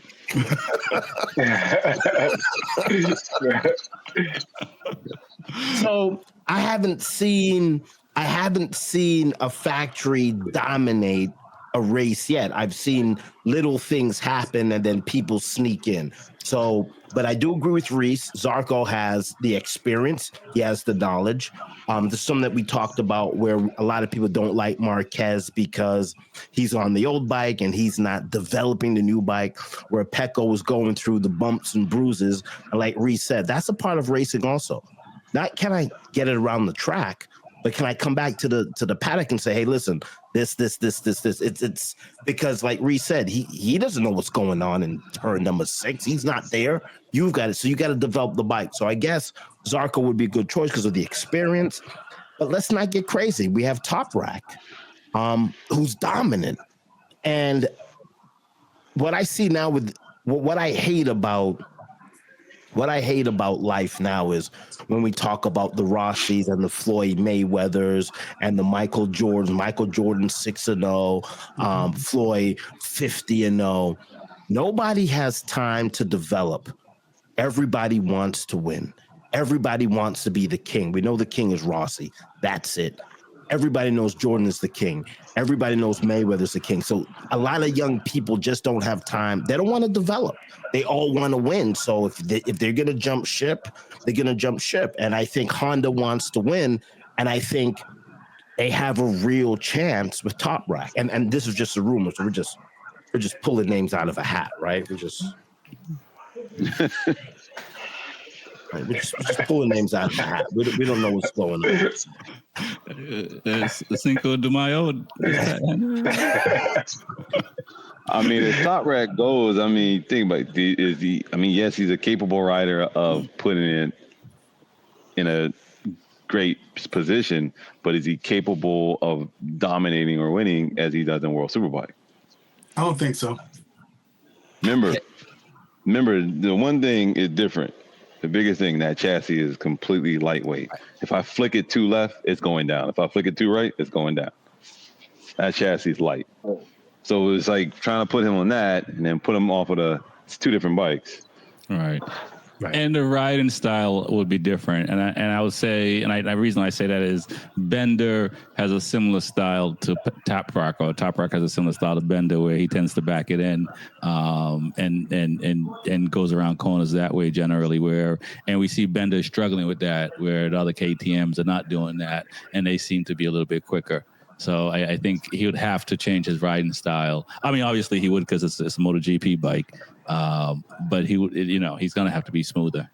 So I haven't seen a factory dominate a race yet. I've seen little things happen and then people sneak in. So, but I do agree with Reese. Zarco has the experience. He has the knowledge. There's some that we talked about where a lot of people don't like Marquez because he's on the old bike and he's not developing the new bike, where Pecco was going through the bumps and bruises. And like Reese said, that's a part of racing also. Not can I get it around the track, but can I come back to the paddock and say, hey, listen, this. It's because like Reese said, he doesn't know what's going on in turn number 6. He's not there. You've got it. So you got to develop the bike. So I guess Zarco would be a good choice because of the experience. But let's not get crazy. We have Top Rack, who's dominant. And what I see now with what I hate about life now is when we talk about the Rossis and the Floyd Mayweathers and the Michael Jordan 6-0, Floyd 50-0. Nobody has time to develop. Everybody wants to win. Everybody wants to be the king. We know the king is Rossi. That's it. Everybody knows Jordan is the king. Everybody knows Mayweather's the king. So a lot of young people just don't have time. They don't want to develop. They all want to win. So if they're going to jump ship, they're going to jump ship. And I think Honda wants to win. And I think they have a real chance with Top Rack. And this is just a rumor. So we're just pulling names out of a hat, right? We're just pulling names out of the hat. We don't know what's going on. Cinco de Mayo. I mean, as Top Rack goes, I mean, think about yes, he's a capable rider of putting it in a great position, but is he capable of dominating or winning as he does in World Superbike? I don't think so. Remember, the one thing is different. The biggest thing, that chassis is completely lightweight. If I flick it too left, it's going down. If I flick it too right, it's going down. That chassis is light. So it's like trying to put him on that and then put him off of it's two different bikes. Right. And the riding style would be different. And I would say, the reason I say that is Bender has a similar style to Toprak, or Toprak has a similar style to Bender, where he tends to back it in and goes around corners that way generally, and we see Bender struggling with that, where the other KTMs are not doing that, and they seem to be a little bit quicker. So I think he would have to change his riding style. I mean, obviously he would, because it's a MotoGP bike. But he would, he's going to have to be smoother.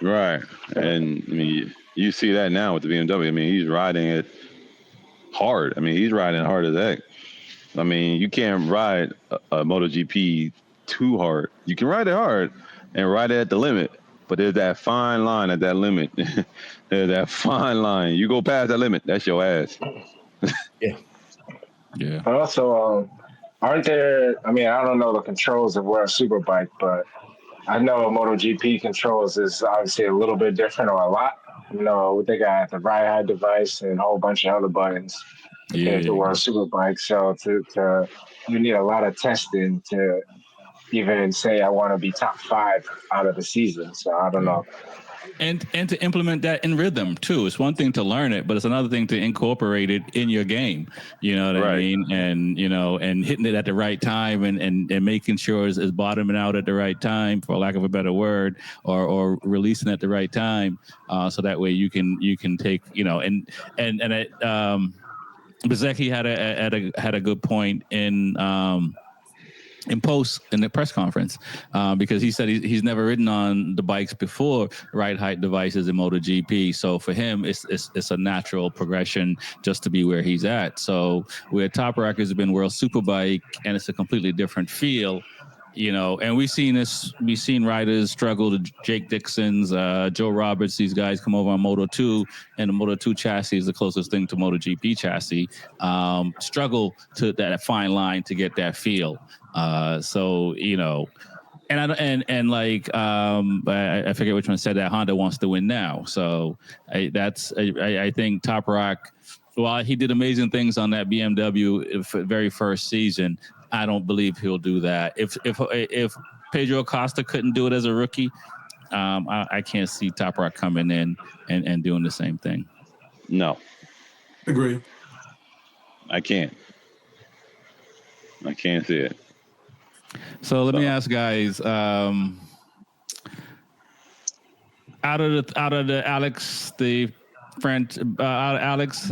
Right. And I mean, you see that now with the BMW. I mean, he's riding it hard. I mean, he's riding hard as heck. I mean, you can't ride a MotoGP too hard. You can ride it hard and ride it at the limit, but there's that fine line at that limit. There's that fine line. You go past that limit, that's your ass. Yeah. But also, aren't there, I mean, I don't know the controls of World Superbike, but I know MotoGP controls is obviously a little bit different, or a lot. They got the ride device and a whole bunch of other buttons compared to World Superbike. So you need a lot of testing to even say I want to be top 5 out of the season. So I don't know. And to implement that in rhythm too. It's one thing to learn it, but it's another thing to incorporate it in your game. You know what I mean? And and hitting it at the right time and making sure it's bottoming out at the right time, for lack of a better word, or releasing at the right time, so that way you can take Bezecchi had a good point in post in the press conference, because he said he's never ridden on the bikes before ride height devices in MotoGP. So for him, it's a natural progression just to be where he's at. So where Toprak has been World Superbike, and it's a completely different feel. And we've seen riders struggle. Jake Dixon's, Joe Roberts, these guys come over on Moto2, and the Moto2 chassis is the closest thing to MotoGP chassis. Struggle to that fine line to get that feel. I forget which one said that Honda wants to win now. So I think Toprak, while he did amazing things on that BMW very first season, I don't believe he'll do that. If Pedro Acosta couldn't do it as a rookie, I can't see Toprak coming in and doing the same thing. No. Agree. I can't see it. So let me ask guys, out of the Alex, the French, Alex,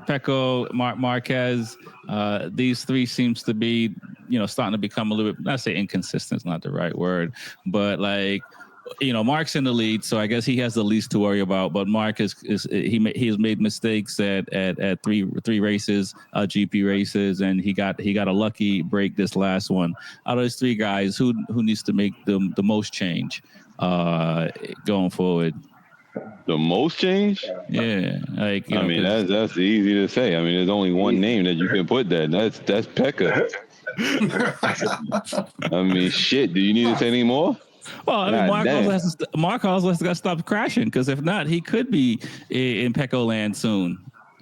Pecco, Marquez, these three seems to be, starting to become a little bit, not say inconsistent, it's not the right word, but Mark's in the lead, so I guess he has the least to worry about. But Mark has made mistakes at three races, GP races, and he got a lucky break this last one. Out of those three guys, who needs to make the most change going forward? The most change? Yeah, that's easy to say. I mean, there's only one name that you can put that. That's Pekka. I mean, shit. Do you need to say any more? Well, I mean, Mark also has to stop crashing, because if not, he could be in Pecco land soon.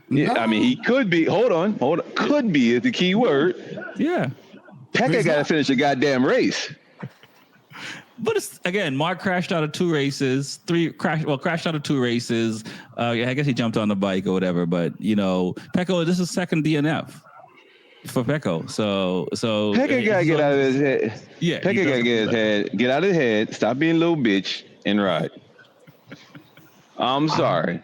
Yeah, I mean, he could be. Hold on. Could be is the key word. Yeah. Pekka got to finish a goddamn race. But again, Mark crashed out of 2 races. Crashed out of 2 races. I guess he jumped on the bike or whatever. But Pecco, this is second DNF for Pecco. So Pecco gotta get out of his head. Yeah, Pecco gotta get out of his head. Stop being a little bitch and ride. I'm sorry.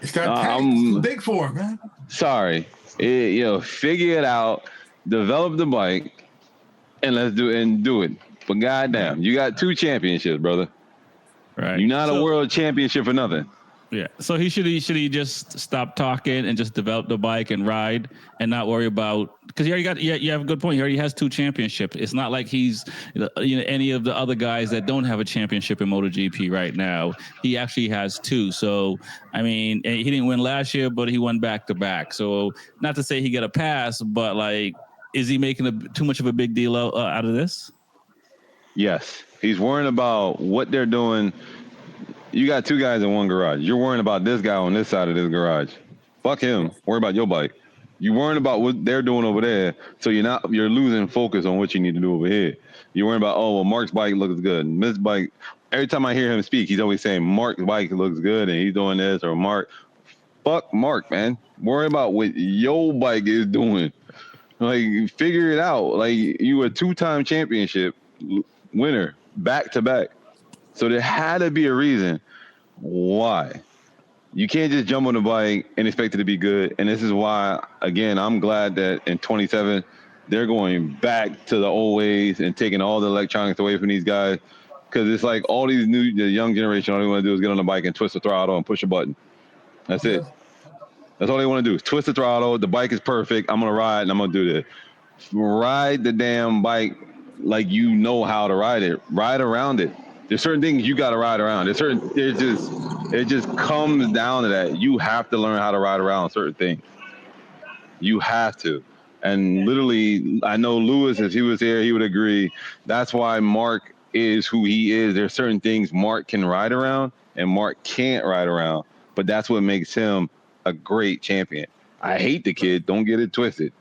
It's that big for him, man. Sorry. Figure it out. Develop the bike, and let's do it. But goddamn, you got 2 championships, brother. Right. You're not a world championship for nothing. Yeah. So should he just stop talking and just develop the bike and ride and not worry about, because he already got, you have a good point. He already has 2 championships. It's not like he's any of the other guys that don't have a championship in MotoGP right now. He actually has 2. So I mean, he didn't win last year, but he won back to back. So not to say he get a pass, but like, is he making too much of a big deal out of this? Yes, he's worrying about what they're doing. You got 2 guys in one garage. You're worrying about this guy on this side of this garage. Fuck him. Worry about your bike. You're worrying about what they're doing over there, so you're losing focus on what you need to do over here. You're worrying about, oh, well, Mark's bike looks good. And this bike, every time I hear him speak, he's always saying Mark's bike looks good and he's doing this, or Mark. Fuck Mark, man. Worry about what your bike is doing. Like, figure it out. Like, you were a 2-time championship winner back to back. So there had to be a reason why. You can't just jump on the bike and expect it to be good. And this is why, again, I'm glad that in 27, they're going back to the old ways and taking all the electronics away from these guys. Because it's like all the young generation, all they want to do is get on the bike and twist the throttle and push a button. That's it. That's all they want to do is twist the throttle. The bike is perfect. I'm going to ride and I'm going to do this. Ride the damn bike like you know how to ride it. Ride around it. There's certain things you got to ride around. It just comes down to that. You have to learn how to ride around certain things. You have to. And literally, I know Lewis, if he was here, he would agree. That's why Mark is who he is. There's certain things Mark can ride around and Mark can't ride around. But that's what makes him a great champion. I hate the kid. Don't get it twisted.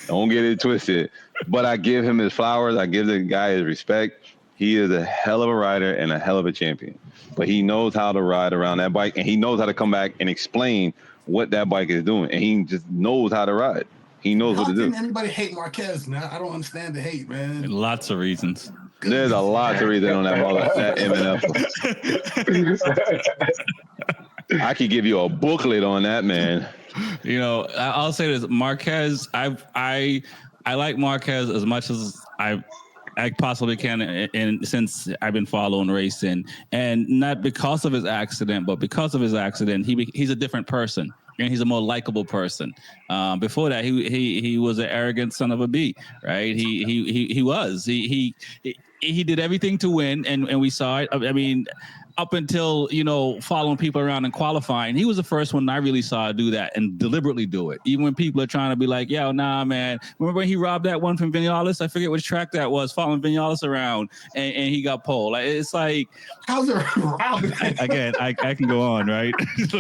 Don't get it twisted. But I give him his flowers. I give the guy his respect. He is a hell of a rider and a hell of a champion. But he knows how to ride around that bike, and he knows how to come back and explain what that bike is doing. And he just knows how to ride. He knows what to do. How can anybody hate Marquez, man? I don't understand the hate, man. Lots of reasons. There's a lot of reasons on that MNF. I could give you a booklet on that, man. You know, I'll say this: Marquez. I like Marquez as much as I possibly can, and since I've been following racing, and not because of his accident, but because of his accident, he's a different person, and he's a more likable person. Before that, he was an arrogant son of a bee, right? He did everything to win, and we saw it. I mean, up until, following people around and qualifying, he was the first one I really saw do that and deliberately do it. Even when people are trying to be like, yo, nah, man. Remember when he robbed that one from Vinales? I forget which track that was, following Vinales around, and he got pole. Like, it's like, how's it robbed? Again, I can go on, right?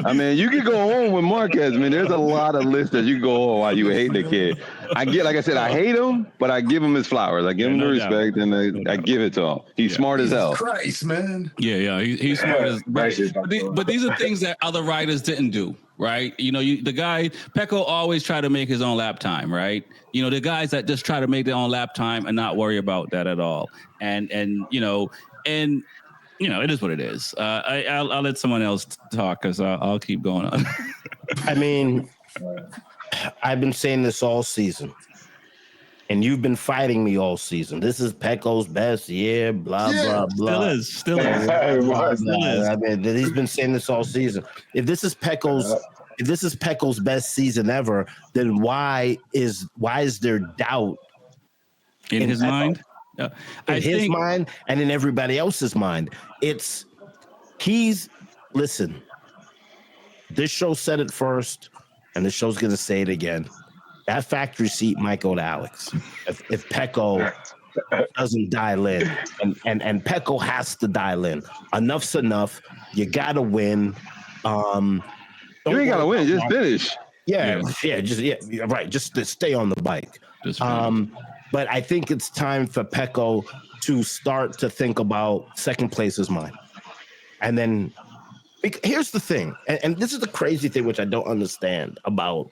I mean, you can go on with Marquez. I mean, there's a lot of lists that you can go on while you hate the kid. Like I said, I hate him, but I give him his flowers. I give him the respect, and I give it to him. He's smart as hell. Christ, man. Yeah, he's smart as. But these are things that other riders didn't do, right? The guy Pecco always try to make his own lap time, right? The guys that just try to make their own lap time and not worry about that at all, and it is what it is. I'll let someone else talk because I'll keep going on. I mean, I've been saying this all season, and you've been fighting me all season. This is Pecco's best year, blah, blah, blah. Still is. I mean, he's been saying this all season. If this is Pecco's best season ever, then why is there doubt in his mind? In his mind and in everybody else's mind. Listen, this show said it first, and the show's going to say it again. That factory seat might go to Alex if Pecco doesn't dial in, and Pecco has to dial in. Enough's enough. You got to win. You ain't got to win. Just finish. Right. Just to stay on the bike. But I think it's time for Pecco to start to think about second place is mine. And then here's the thing, and this is the crazy thing, which I don't understand about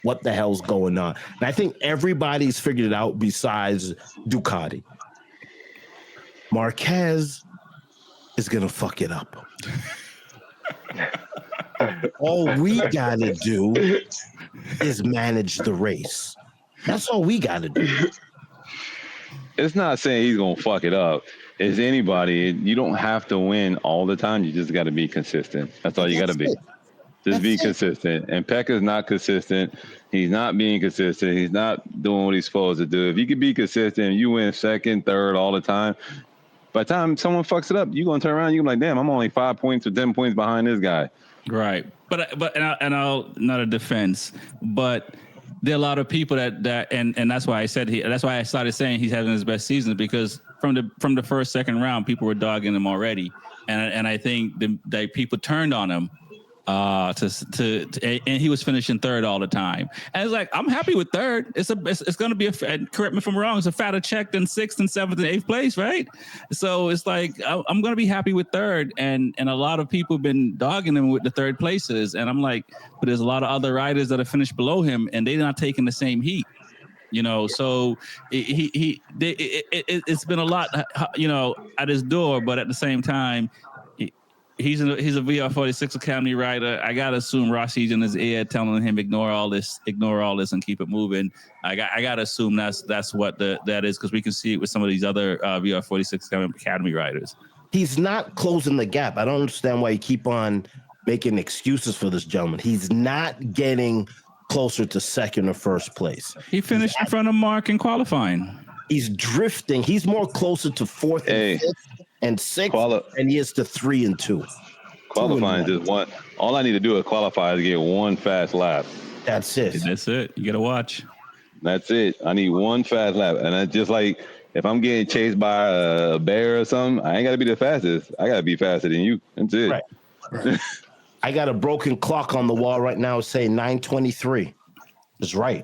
what the hell's going on. And I think everybody's figured it out besides Ducati. Marquez is going to fuck it up. All we got to do is manage the race. That's all we got to do. It's not saying he's going to fuck it up. is anybody. You don't have to win all the time. You just got to be consistent. That's all you got to be. Just be consistent. And Pekka's not consistent. He's not being consistent. He's not doing what he's supposed to do. If you can be consistent, you win second, third all the time. By the time someone fucks it up, you're going to turn around. You're like, damn, I'm only 5 points or 10 points behind this guy. Right. But I'll not a defense, but there are a lot of people that that's why I said that's why I started saying he's having his best season, because from the first, second round, people were dogging him already. And I think that people turned on him. And he was finishing third all the time, and it's like, I'm happy with third. It's going to be correct me if I'm wrong, it's a fatter check than sixth and seventh and eighth place, right? So it's like I'm going to be happy with third, and a lot of people have been dogging him with the third places, and I'm like, but there's a lot of other riders that have finished below him, and they're not taking the same heat. So it's been a lot, at his door, but at the same time. He's a VR46 Academy rider. I gotta assume Rossi's in his ear telling him ignore all this, and keep it moving. I gotta assume that's what that is, because we can see it with some of these other VR46 Academy riders. He's not closing the gap. I don't understand why you keep on making excuses for this gentleman. He's not getting closer to second or first place. He finished in front of Mark in qualifying. He's drifting. He's more closer to fourth and fifth and sixth, and he is to 3 and 2. Qualifying just one. All I need to do is qualify is get one fast lap. That's it. You gotta watch. That's it. I need one fast lap, and I just like, if I'm getting chased by a bear or something, I ain't gotta be the fastest. I gotta be faster than you. That's it. Right. I got a broken clock on the wall right now saying 9:23. It's right.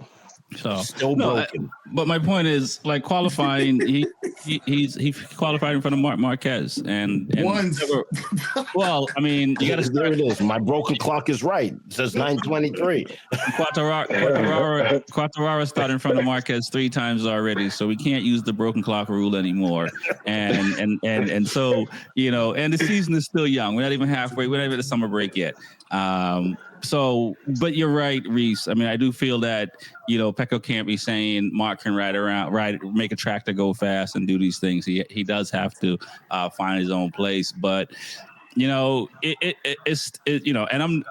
So still broken. But my point is, like, qualifying, he qualified in front of Marquez and once. Well, I mean, you got to there it is. My broken clock is right. It says 9:23. Quartararo started in front of Marquez 3 times already, so we can't use the broken clock rule anymore. And so, and the season is still young. We're not even halfway. We're not even at the summer break yet. So, but you're right, Reese. I mean, I do feel that, Pecco can't be saying Mark can make a tractor go fast and do these things. He does have to find his own place. But, it's and I'm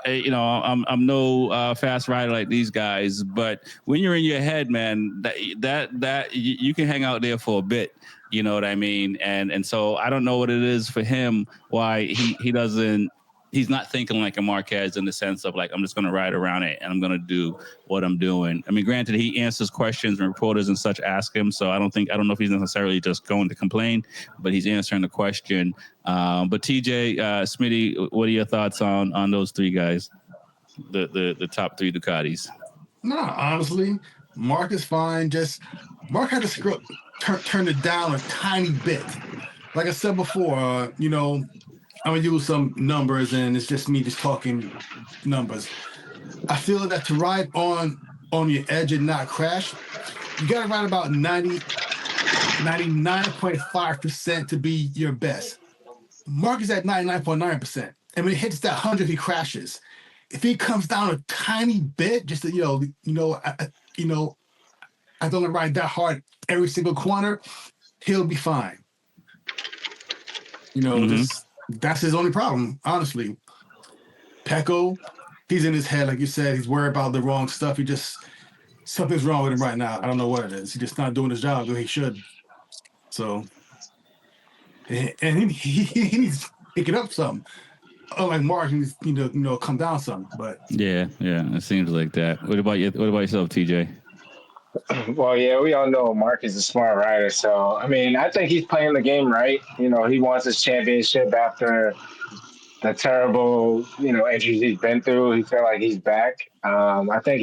no fast rider like these guys. But when you're in your head, man, that you can hang out there for a bit. You know what I mean? And so I don't know what it is for him, why he doesn't. He's not thinking like a Marquez in the sense of like, I'm just going to ride around it and I'm going to do what I'm doing. I mean, granted, he answers questions and reporters and such ask him. So I don't know if he's necessarily just going to complain, but he's answering the question. But TJ, Smitty, what are your thoughts on those 3 guys, the top 3 Ducatis? No, honestly, Mark is fine. Just Mark had to turn it down a tiny bit. Like I said before, I'm going to use some numbers, and it's just me just talking numbers. I feel that to ride on your edge and not crash, you got to ride about 99.5% to be your best. Mark is at 99.9%. And when it hits that 100, he crashes. If he comes down a tiny bit, just to, I don't ride that hard every single corner, he'll be fine. That's his only problem, honestly. Pecco, he's in his head, like you said. He's worried about the wrong stuff. Something's wrong with him right now. I don't know what it is. He's just not doing his job the way he should. So, and he needs to pick it up some. Unlike Mark, he needs, come down some. But yeah, it seems like that. What about yourself, TJ? Well, yeah, we all know Mark is a smart rider. So, I mean, I think he's playing the game right. He wants his championship after the terrible, injuries he's been through. He felt like he's back. I think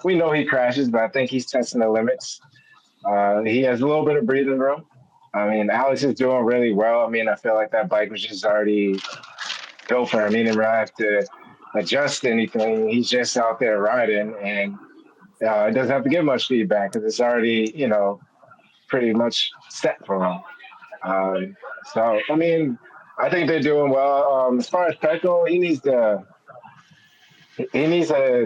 we know he crashes, but I think he's testing the limits. He has a little bit of breathing room. I mean, Alex is doing really well. I mean, I feel like that bike was just already built for him. He didn't really have to adjust anything. He's just out there riding, and it doesn't have to give much feedback because it's already, pretty much set for him. So, I mean, I think they're doing well. As far as Pecco, he needs to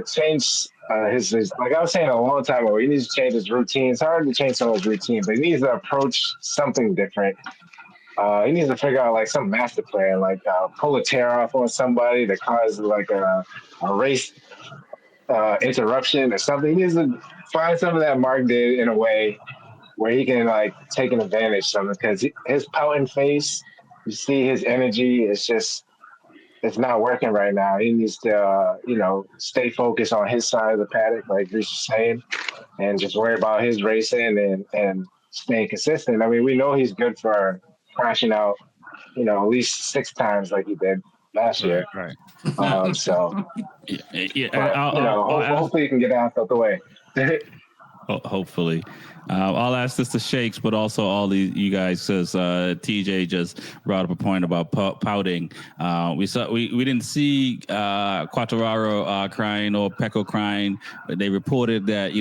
change his, like I was saying a long time ago, he needs to change his routine. It's hard to change someone's routine, but he needs to approach something different. He needs to figure out like some master plan, like pull a tear off on somebody that causes like a race interruption or something. He needs to find something that Mark did in a way where he can like take an advantage of something, because his pouting face, you see his energy, it's not working right now. He needs to, stay focused on his side of the paddock, like Reese was saying, and just worry about his racing and staying consistent. I mean, we know he's good for crashing out, at least 6 times like he did last year. Right. So, Yeah. But, hopefully he can get out of the way. Hopefully. I'll ask this to Shakes, but also all you guys, because TJ just brought up a point about pouting. We didn't see Quartararo crying or Pecco crying, but they reported that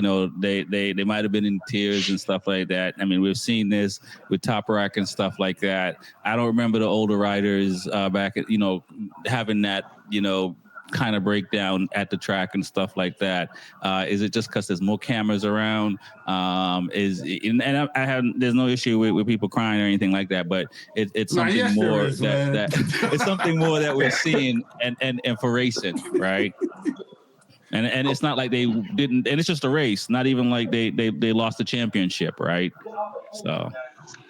they might have been in tears and stuff like that. I mean, we've seen this with Toprak and stuff like that. I don't remember the older riders back at having that kind of breakdown at the track and stuff like that. Is it just because there's more cameras around? There's no issue with people crying or anything like that, but it's something more that it's something more that we're seeing and for racing, right? And it's not like they didn't, and it's just a race, not even like they lost the championship, right? So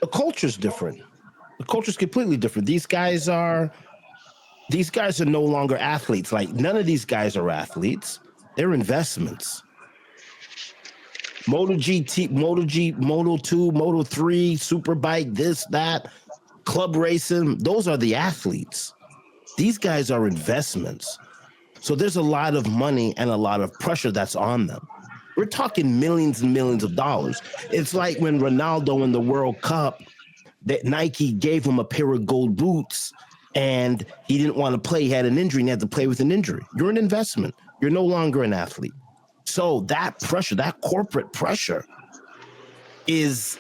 the culture's different. The culture's completely different. These guys are no longer athletes. Like, none of these guys are athletes. They're investments. MotoGP, Moto2, Moto3, Superbike, this, that, club racing, those are the athletes. These guys are investments. So there's a lot of money and a lot of pressure that's on them. We're talking millions and millions of dollars. It's like when Ronaldo in the World Cup, that Nike gave him a pair of gold boots, and he didn't want to play. He had an injury and he had to play with an injury. You're an investment. You're no longer an athlete. So that pressure, that corporate pressure is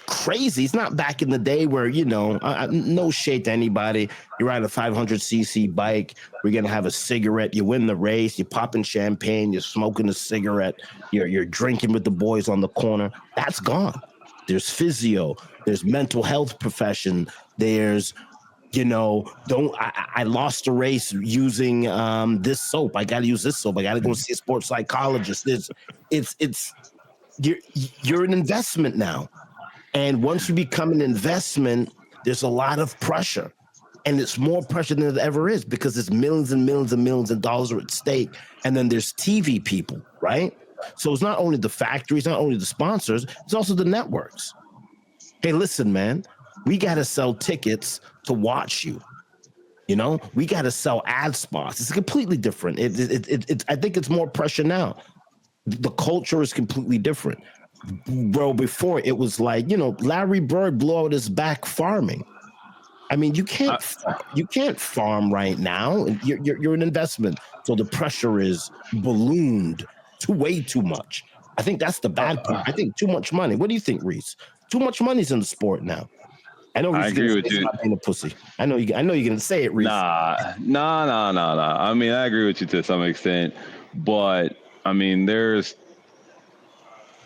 crazy. It's not back in the day where, no shade to anybody. You're riding a 500cc bike. We're going to have a cigarette. You win the race. You're popping champagne. You're smoking a cigarette. You're drinking with the boys on the corner. That's gone. There's physio. There's mental health profession. There's I lost a race using this soap. I got to use this soap. I got to go see a sports psychologist. You're an investment now. And once you become an investment, there's a lot of pressure. And it's more pressure than it ever is, because there's millions and millions and millions of dollars are at stake. And then there's TV people, right? So it's not only the factories, not only the sponsors, it's also the networks. Hey, listen, man, we got to sell tickets to watch you. We got to sell ad spots. It's completely different. I think it's more pressure now. The culture is completely different. Bro, before it was like, Larry Bird blew out his back farming. I mean, you can't farm right now. You're an investment. So the pressure is ballooned to way too much. I think that's the bad part. I think too much money. What do you think, Reese? Too much money's in the sport now. I know. I agree with you. Not being a pussy. I know you're gonna say it, Reese. Nah. I mean, I agree with you to some extent, but I mean,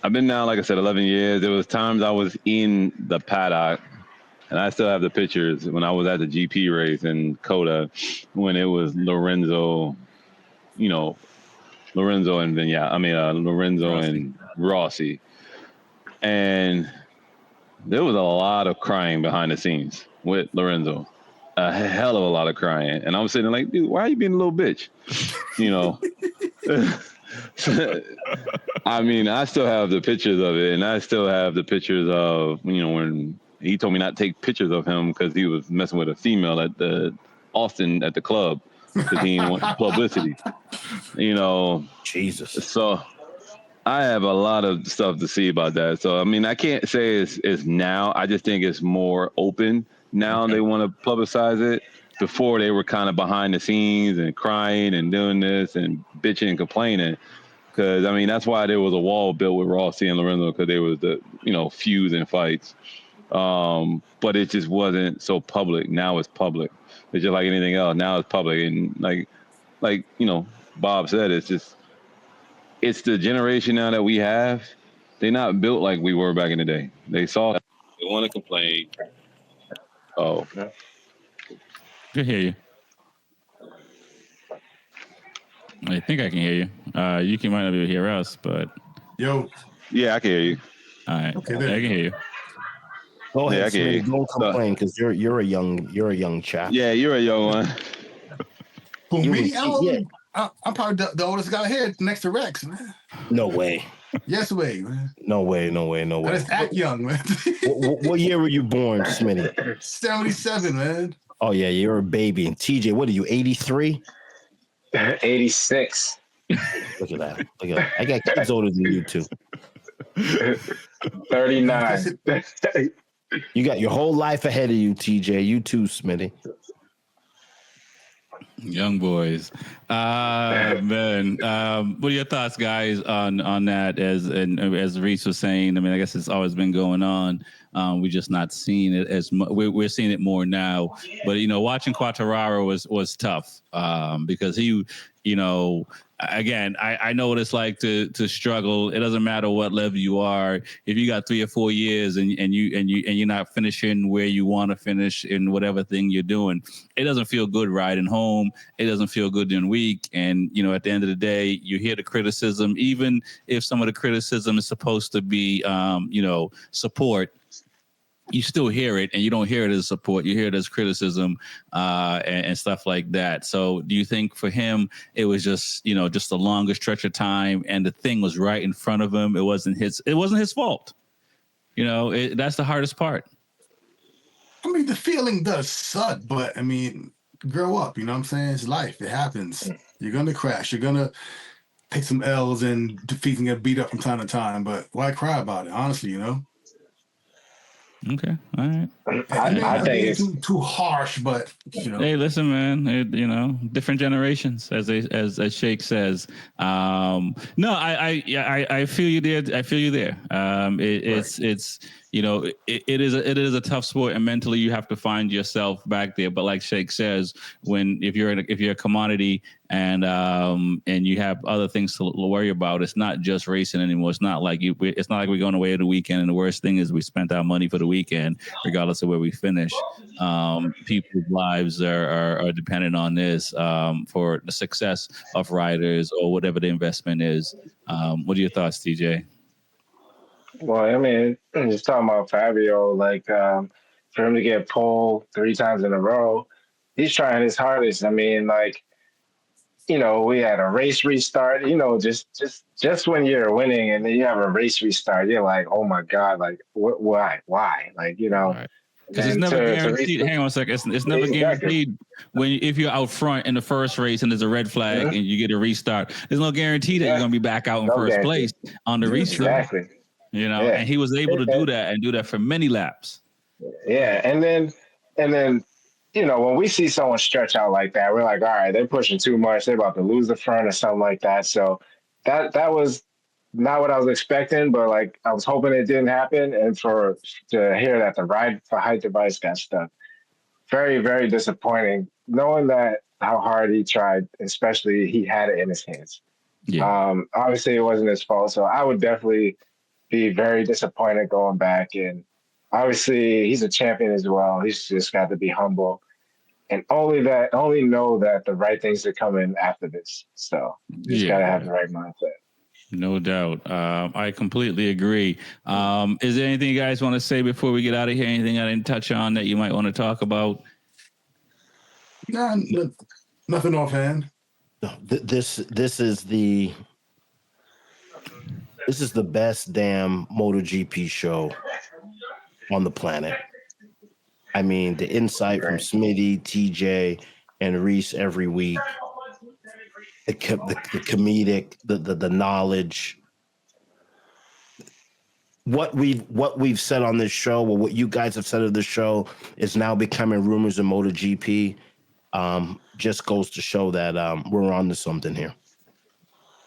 I've been now, like I said, 11 years. There was times I was in the paddock, and I still have the pictures when I was at the GP race in Coda, when it was Lorenzo and Lorenzo and Rossi, and there was a lot of crying behind the scenes with Lorenzo, a hell of a lot of crying. And I'm sitting there like, dude, why are you being a little bitch? I mean, I still have the pictures of it, and I still have the pictures of, when he told me not to take pictures of him because he was messing with a female at Austin at the club, because he didn't want publicity. Jesus. So I have a lot of stuff to see about that. So, I mean, I can't say it's now. I just think it's more open now. Okay. They want to publicize it. Before, they were kind of behind the scenes and crying and doing this and bitching and complaining. Because, I mean, that's why there was a wall built with Rossi and Lorenzo, because they was the, feuds and fights. But it just wasn't so public. Now it's public. It's just like anything else. Now it's public. And like Bob said, it's the generation now that we have. They're not built like we were back in the day. They saw that. They want to complain. Oh, Can hear you. I think I can hear you. You might not be able to hear us, but Yo. yeah, I can hear you. all right. Okay, I there can you go. hear you. Go Yeah, I ahead, can hear Smitty. you. Don't complain because you're a young chap. Yeah, you're a young one. For You me, would- I'm probably the oldest guy here next to Rex, man. No way. Yes way, man. No way. I just act young, man. What year were you born, Smitty? 77, man. Oh yeah, you're a baby. And TJ, what are you? 83? 86. Look at that. I got kids older than you too. 39. You got your whole life ahead of you, TJ. You too, Smitty. Young boys. Man. What are your thoughts, guys, on that? As Reese was saying, I mean, I guess it's always been going on. We're just not seeing it as much. We're seeing it more now. But watching Quartararo was tough because he, again, I know what it's like to struggle. It doesn't matter what level you are. If you got 3 or 4 years and you're not finishing where you want to finish in whatever thing you're doing, it doesn't feel good riding home. It doesn't feel good during week. And at the end of the day, you hear the criticism, even if some of the criticism is supposed to be support. You still hear it, and you don't hear it as support. You hear it as criticism and stuff like that. So do you think for him, it was just a longer stretch of time, and the thing was right in front of him? It wasn't his fault. That's the hardest part. I mean, the feeling does suck, but I mean, grow up. You know what I'm saying? It's life. It happens. You're gonna crash. You're gonna take some L's, and defeat and get beat up from time to time. But why cry about it? Honestly, Okay, all right. I think it's too harsh, but Hey, listen, man. Different generations, as Shake says. No, I feel you there. I feel you there. It's it is a tough sport, and mentally you have to find yourself back there. But like Shake says, if you're a commodity and you have other things to worry about, it's not just racing anymore. It's not like we're going away at the weekend, and the worst thing is we spent our money for the weekend, regardless of where we finish. People's lives are dependent on this for the success of riders or whatever the investment is. What are your thoughts, TJ? Well, I mean, just talking about Fabio, for him to get pole 3 times in a row, he's trying his hardest. I mean, we had a race restart. Just when you're winning and then you have a race restart, you're like, oh my God, why? Right. Because it's never guaranteed. Hang on a second. It's never guaranteed if you're out front in the first race and there's a red flag and you get a restart. There's no guarantee that you're going to be back out in first place on the restart. Exactly. And he was able to do that for many laps. Yeah, and then when we see someone stretch out like that, we're like, all right, they're pushing too much. They're about to lose the front or something like that. So that was not what I was expecting, but I was hoping it didn't happen. And to hear that the ride for height device got stuck, very, very disappointing. Knowing how hard he tried, especially he had it in his hands. Yeah. Obviously, it wasn't his fault, so I would definitely be very disappointed going back. And obviously, he's a champion as well. He's just got to be humble and only know that the right things are coming after this. So you just got to have the right mindset. No doubt. I completely agree. Is there anything you guys want to say before we get out of here? Anything I didn't touch on that you might want to talk about? Nah, nothing offhand. This is the best damn MotoGP show on the planet. I mean, the insight from Smitty, TJ, and Reese every week, the comedic, the knowledge. What we've said on this show, or what you guys have said of the show, is now becoming rumors in MotoGP. Just goes to show that we're on to something here.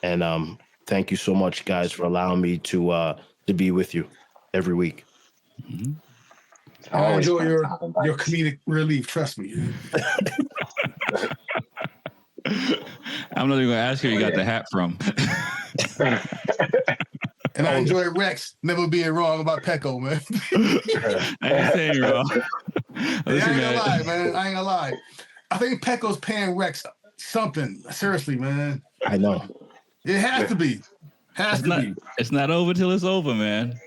And thank you so much, guys, for allowing me to be with you every week. Mm-hmm. I enjoy your comedic relief. Trust me. I'm not even going to ask you where you got the hat from. And I enjoy Rex never being wrong about Pecco, man. I ain't saying wrong. I ain't Listen, gonna man. lie, man. I ain't gonna lie. I think Pecco's paying Rex something. Seriously, man. I know. It has to be. It's not over till it's over, man.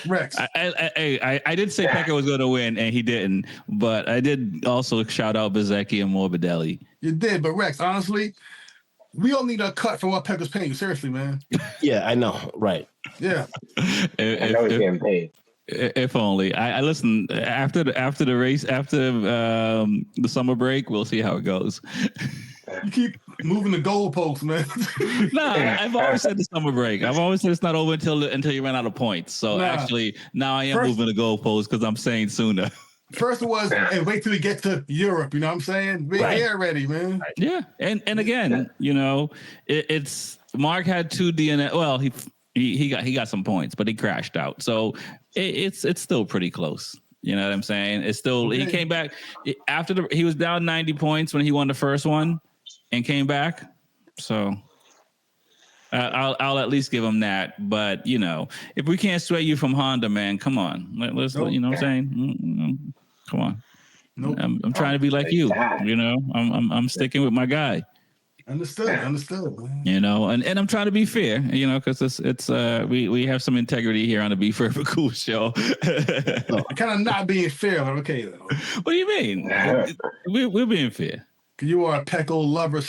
Rex. I did say Pecco was going to win, and he didn't. But I did also shout out Bezecchi and Morbidelli. You did, but Rex, honestly, we all need a cut for what Pecco's paying you. Seriously, man. Yeah, I know. Right. Yeah. I know he's getting paid. If only. I listen after the race, after the summer break, we'll see how it goes. You keep moving the goalposts, man. Nah, I've always said the summer break. I've always said it's not over until you run out of points. So actually, now I am moving the goalposts because I'm saying sooner. First it was, hey, wait till we get to Europe. You know what I'm saying? We're here already, man. Yeah, and again, you know, it's Mark had 2 DNF. Well, he got some points, but he crashed out. So it's still pretty close. You know what I'm saying? It's still he came back after he was down 90 points when he won the first one and came back. So I'll at least give him that. But you know, if we can't sway you from Honda, man, come on. Let's you know what I'm saying? Come on. Nope. I'm trying to be like you. You know, I'm sticking with my guy. Understood. Man. You know, and I'm trying to be fair, you know, because it's we have some integrity here on the Be Fair for Cool show. Kind of not being fair, but okay though. What do you mean? We're being fair. You are a Pecco lover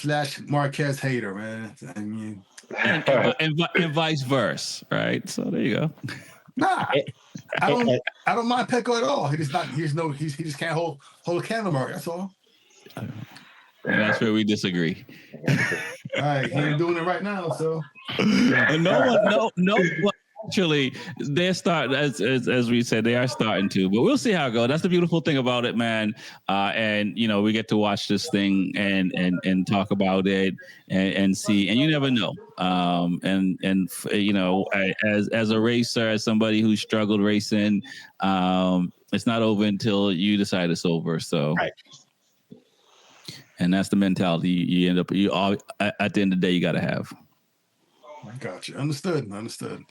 / Marquez hater, man. I mean, and vice versa, right? So there you go. Nah, I don't mind Pecco at all. He just can't hold a candle mark. That's all. And that's where we disagree. All right, he ain't doing it right now, so. And no. Actually, they're starting as we said, they are starting to, but we'll see how it goes. That's the beautiful thing about it, man. And you know, we get to watch this thing and talk about it and see, and you never know. And you know, as a racer, as somebody who struggled racing, it's not over until you decide it's over. So. Right. And that's the mentality you end up. At the end of the day, you got to have. I got you. Understood.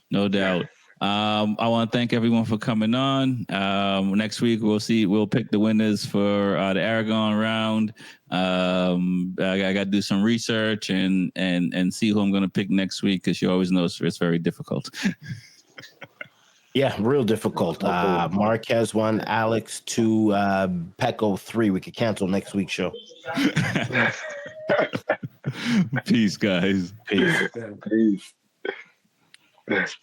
No doubt. I want to thank everyone for coming on. Next week we'll pick the winners for the Aragon round. I got to do some research and see who I'm going to pick next week because you always know it's very difficult. Yeah, real difficult. Marquez 1, Alex 2, Pecco 3. We could cancel next week's show. Peace, guys. Peace. Peace.